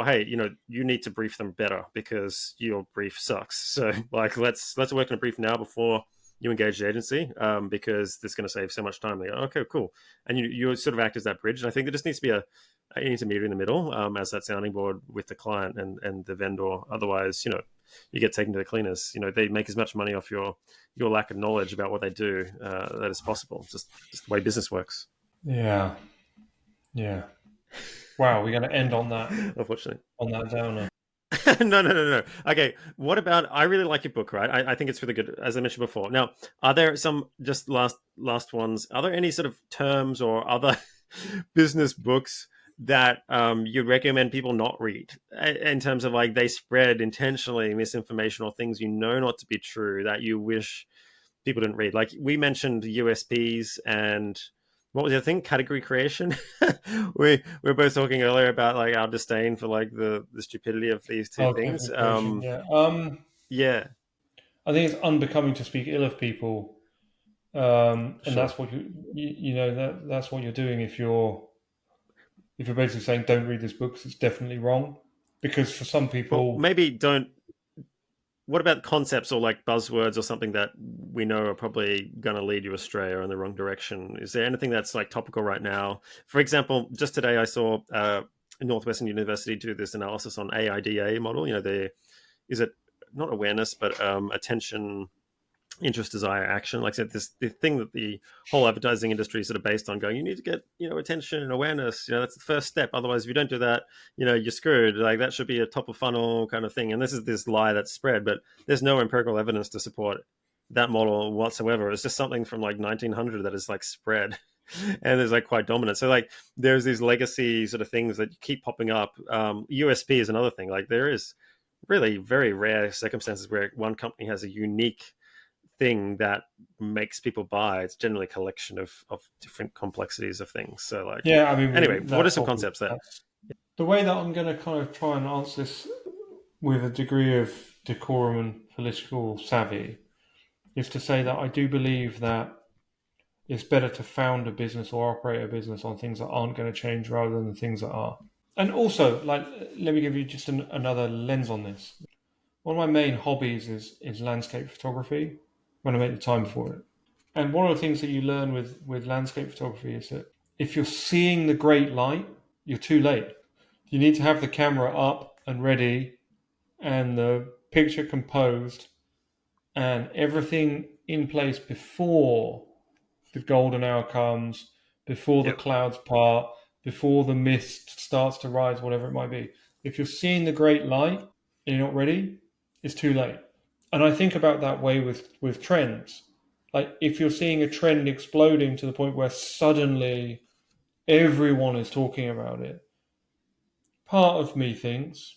hey, you need to brief them better because your brief sucks. So, like, let's work on a brief now before you engage the agency, because this is going to save so much time. They go, okay, cool. And you sort of act as that bridge. And I think there just needs to be an intermediary in the middle, as that sounding board with the client and the vendor. Otherwise, you get taken to the cleaners. They make as much money off your lack of knowledge about what they do, that is possible. Just the way business works. Yeah, yeah. Wow, we're going to end on that Unfortunately. on that downer. No. Okay, what about? I really like your book, right? I think it's really good, as I mentioned before. Now, are there some just last ones? Are there any sort of terms or other business books that you'd recommend people not read in terms of like they spread intentionally misinformation or things you know not to be true that you wish people didn't read? Like we mentioned USPs and what was the other thing? Category creation. We were both talking earlier about like our disdain for like the stupidity of these two Oh, things. category creation. Yeah. Yeah, I think it's unbecoming to speak ill of people, and sure. that's what you know that's what you're doing if you're basically saying don't read this book 'cause it's definitely wrong. Because for some Well, people, maybe don't. What about concepts or like buzzwords or something that we know are probably going to lead you astray or in the wrong direction? Is there anything that's like topical right now? For example, just today I saw Northwestern University do this analysis on AIDA model. You know, the is it not awareness but attention, interest, desire, action. Like I said, this the thing that the whole advertising industry is sort of based on. Going, you need to get attention and awareness. That's the first step. Otherwise, if you don't do that, you're screwed. Like that should be a top of funnel kind of thing. And this is this lie that's spread, but there's no empirical evidence to support that model whatsoever. It's just something from like 1900 that is like spread. And is like quite dominant. So like there's these legacy sort of things that keep popping up. USP is another thing. Like there is really very rare circumstances where one company has a unique thing that makes people buy. It's generally a collection of different complexities of things. So like yeah, I mean anyway, what are that's some obvious. concepts that That's the way that I'm going to kind of try and answer this with a degree of decorum and political savvy is to say that I do believe that it's better to found a business or operate a business on things that aren't going to change rather than the things that are. And also, like, let me give you just another lens on this. One of my main hobbies is landscape photography when I make the time for it. And one of the things that you learn with landscape photography is that if you're seeing the great light, you're too late. You need to have the camera up and ready and the picture composed and everything in place before the golden hour comes, before the yep. clouds part, before the mist starts to rise, whatever it might be. If you're seeing the great light and you're not ready, it's too late. And I think about that way with trends. Like if you're seeing a trend exploding to the point where suddenly everyone is talking about it, part of me thinks,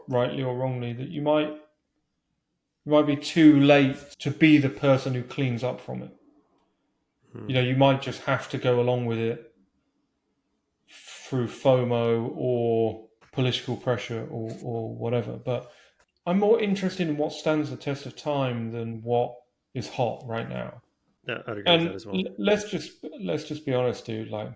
rightly or wrongly, that you might be too late to be the person who cleans up from it. Hmm. You might just have to go along with it through FOMO or political pressure or whatever. But I'm more interested in what stands the test of time than what is hot right now. Yeah, I'd agree with that And as well. let's just be honest, dude. Like,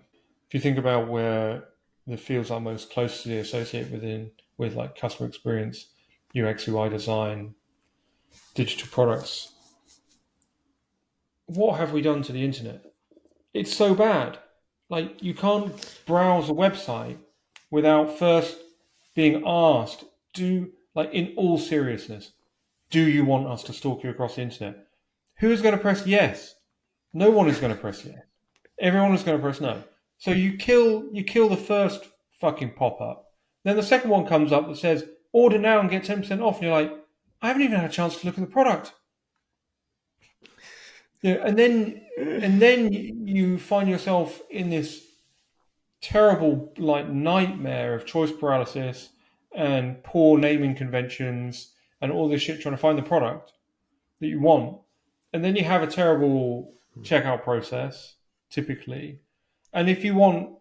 if you think about where the fields are most closely associated with like customer experience, UX, UI design, digital products, what have we done to the internet? It's so bad. Like, you can't browse a website without first being asked, in all seriousness, do you want us to stalk you across the internet? Who's going to press yes? No one is going to press yes. Everyone is going to press no. So you kill the first fucking pop up. Then the second one comes up that says order now and get 10% off, and you're like, I haven't even had a chance to look at the product. And then you find yourself in this terrible like nightmare of choice paralysis and poor naming conventions and all this shit trying to find the product that you want. And then you have a terrible checkout process, typically. And if you want,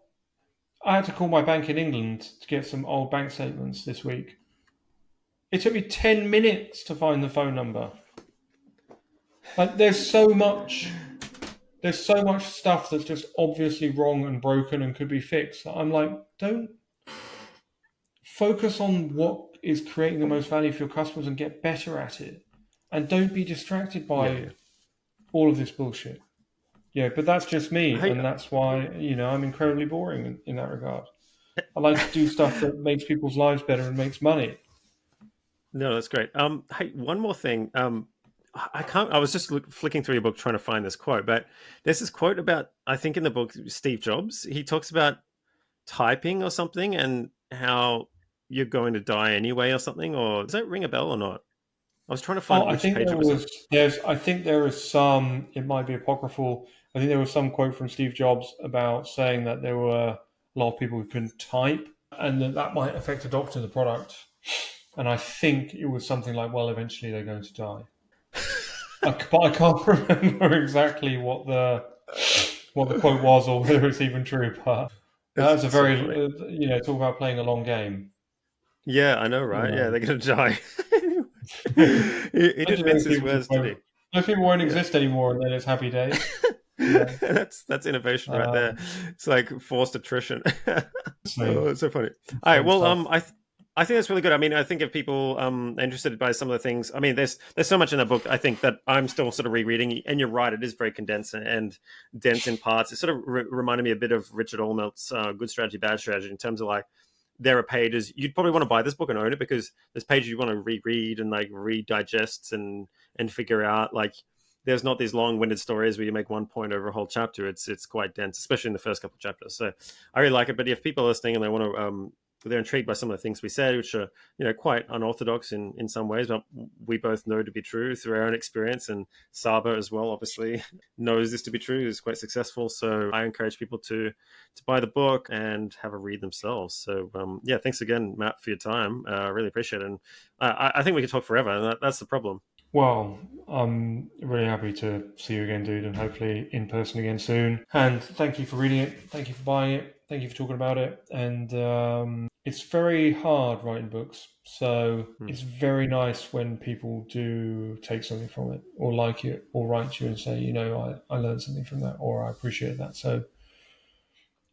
I had to call my bank in England to get some old bank statements this week. It took me 10 minutes to find the phone number. Like, there's so much stuff that's just obviously wrong and broken and could be fixed. I'm like, don't focus on what is creating the most value for your customers and get better at it. And don't be distracted Yeah, by yeah. all of this bullshit. Yeah, but that's just me, Hey, and that's why I'm incredibly boring in that regard. I like to do stuff that makes people's lives better and makes money. no, that's great. Hey, one more thing. I can't. I was just flicking through your book trying to find this quote, but there's this quote about I think in the book Steve Jobs. He talks about typing or something and how you're going to die anyway or something? Or does that ring a bell or not? I was trying to Oh, find I which think page there it was in. was. I think there is some. It might be apocryphal. I think there was some quote from Steve Jobs about saying that there were a lot of people who couldn't type, and that might affect adopting the product. And I think it was something like, "Well, eventually they're going to die." But I can't remember exactly what the quote was, or whether it's even true. But It's that's a so very, funny. talk about playing a long game. Yeah, I know, You right? Yeah, know, they're gonna die. He didn't imagine mince those his people words, just did won't. he? Those people won't Yeah. exist anymore, and then it's happy days. You know. That's innovation right there. It's like forced attrition. Insane, Oh, it's so funny. All right, insane well, stuff. I think that's really good. I mean, I think if people are interested by some of the things, I mean, there's so much in the book. I think that I'm still sort of rereading, and you're right, it is very condensed and dense in parts. It sort of reminded me a bit of Richard Allmelt's Good Strategy, Bad Strategy in terms of like there are pages you'd probably want to buy this book and own it because there's pages you want to reread and like redigest and figure out like there's not these long-winded stories where you make one point over a whole chapter. It's quite dense, especially in the first couple of chapters. So I really like it. But if people are listening and they want to, they're intrigued by some of the things we said, which are quite unorthodox in some ways, but we both know to be true through our own experience. And Saba as well, obviously, knows this to be true. Is quite successful. So I encourage people to buy the book and have a read themselves. So yeah, thanks again, Matt, for your time. I really appreciate it. And I think we could talk forever, and that's the problem. Well, I'm really happy to see you again, dude, and hopefully in person again soon. And thank you for reading it. Thank you for buying it. Thank you for talking about it. And it's very hard writing books. So Hmm. it's very nice when people do take something from it or like it or write to you and say, I learned something from that or I appreciate that. So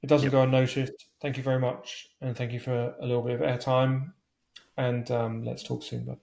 it doesn't Yep. go unnoticed. Thank you very much. And thank you for a little bit of airtime. And let's talk soon, bud.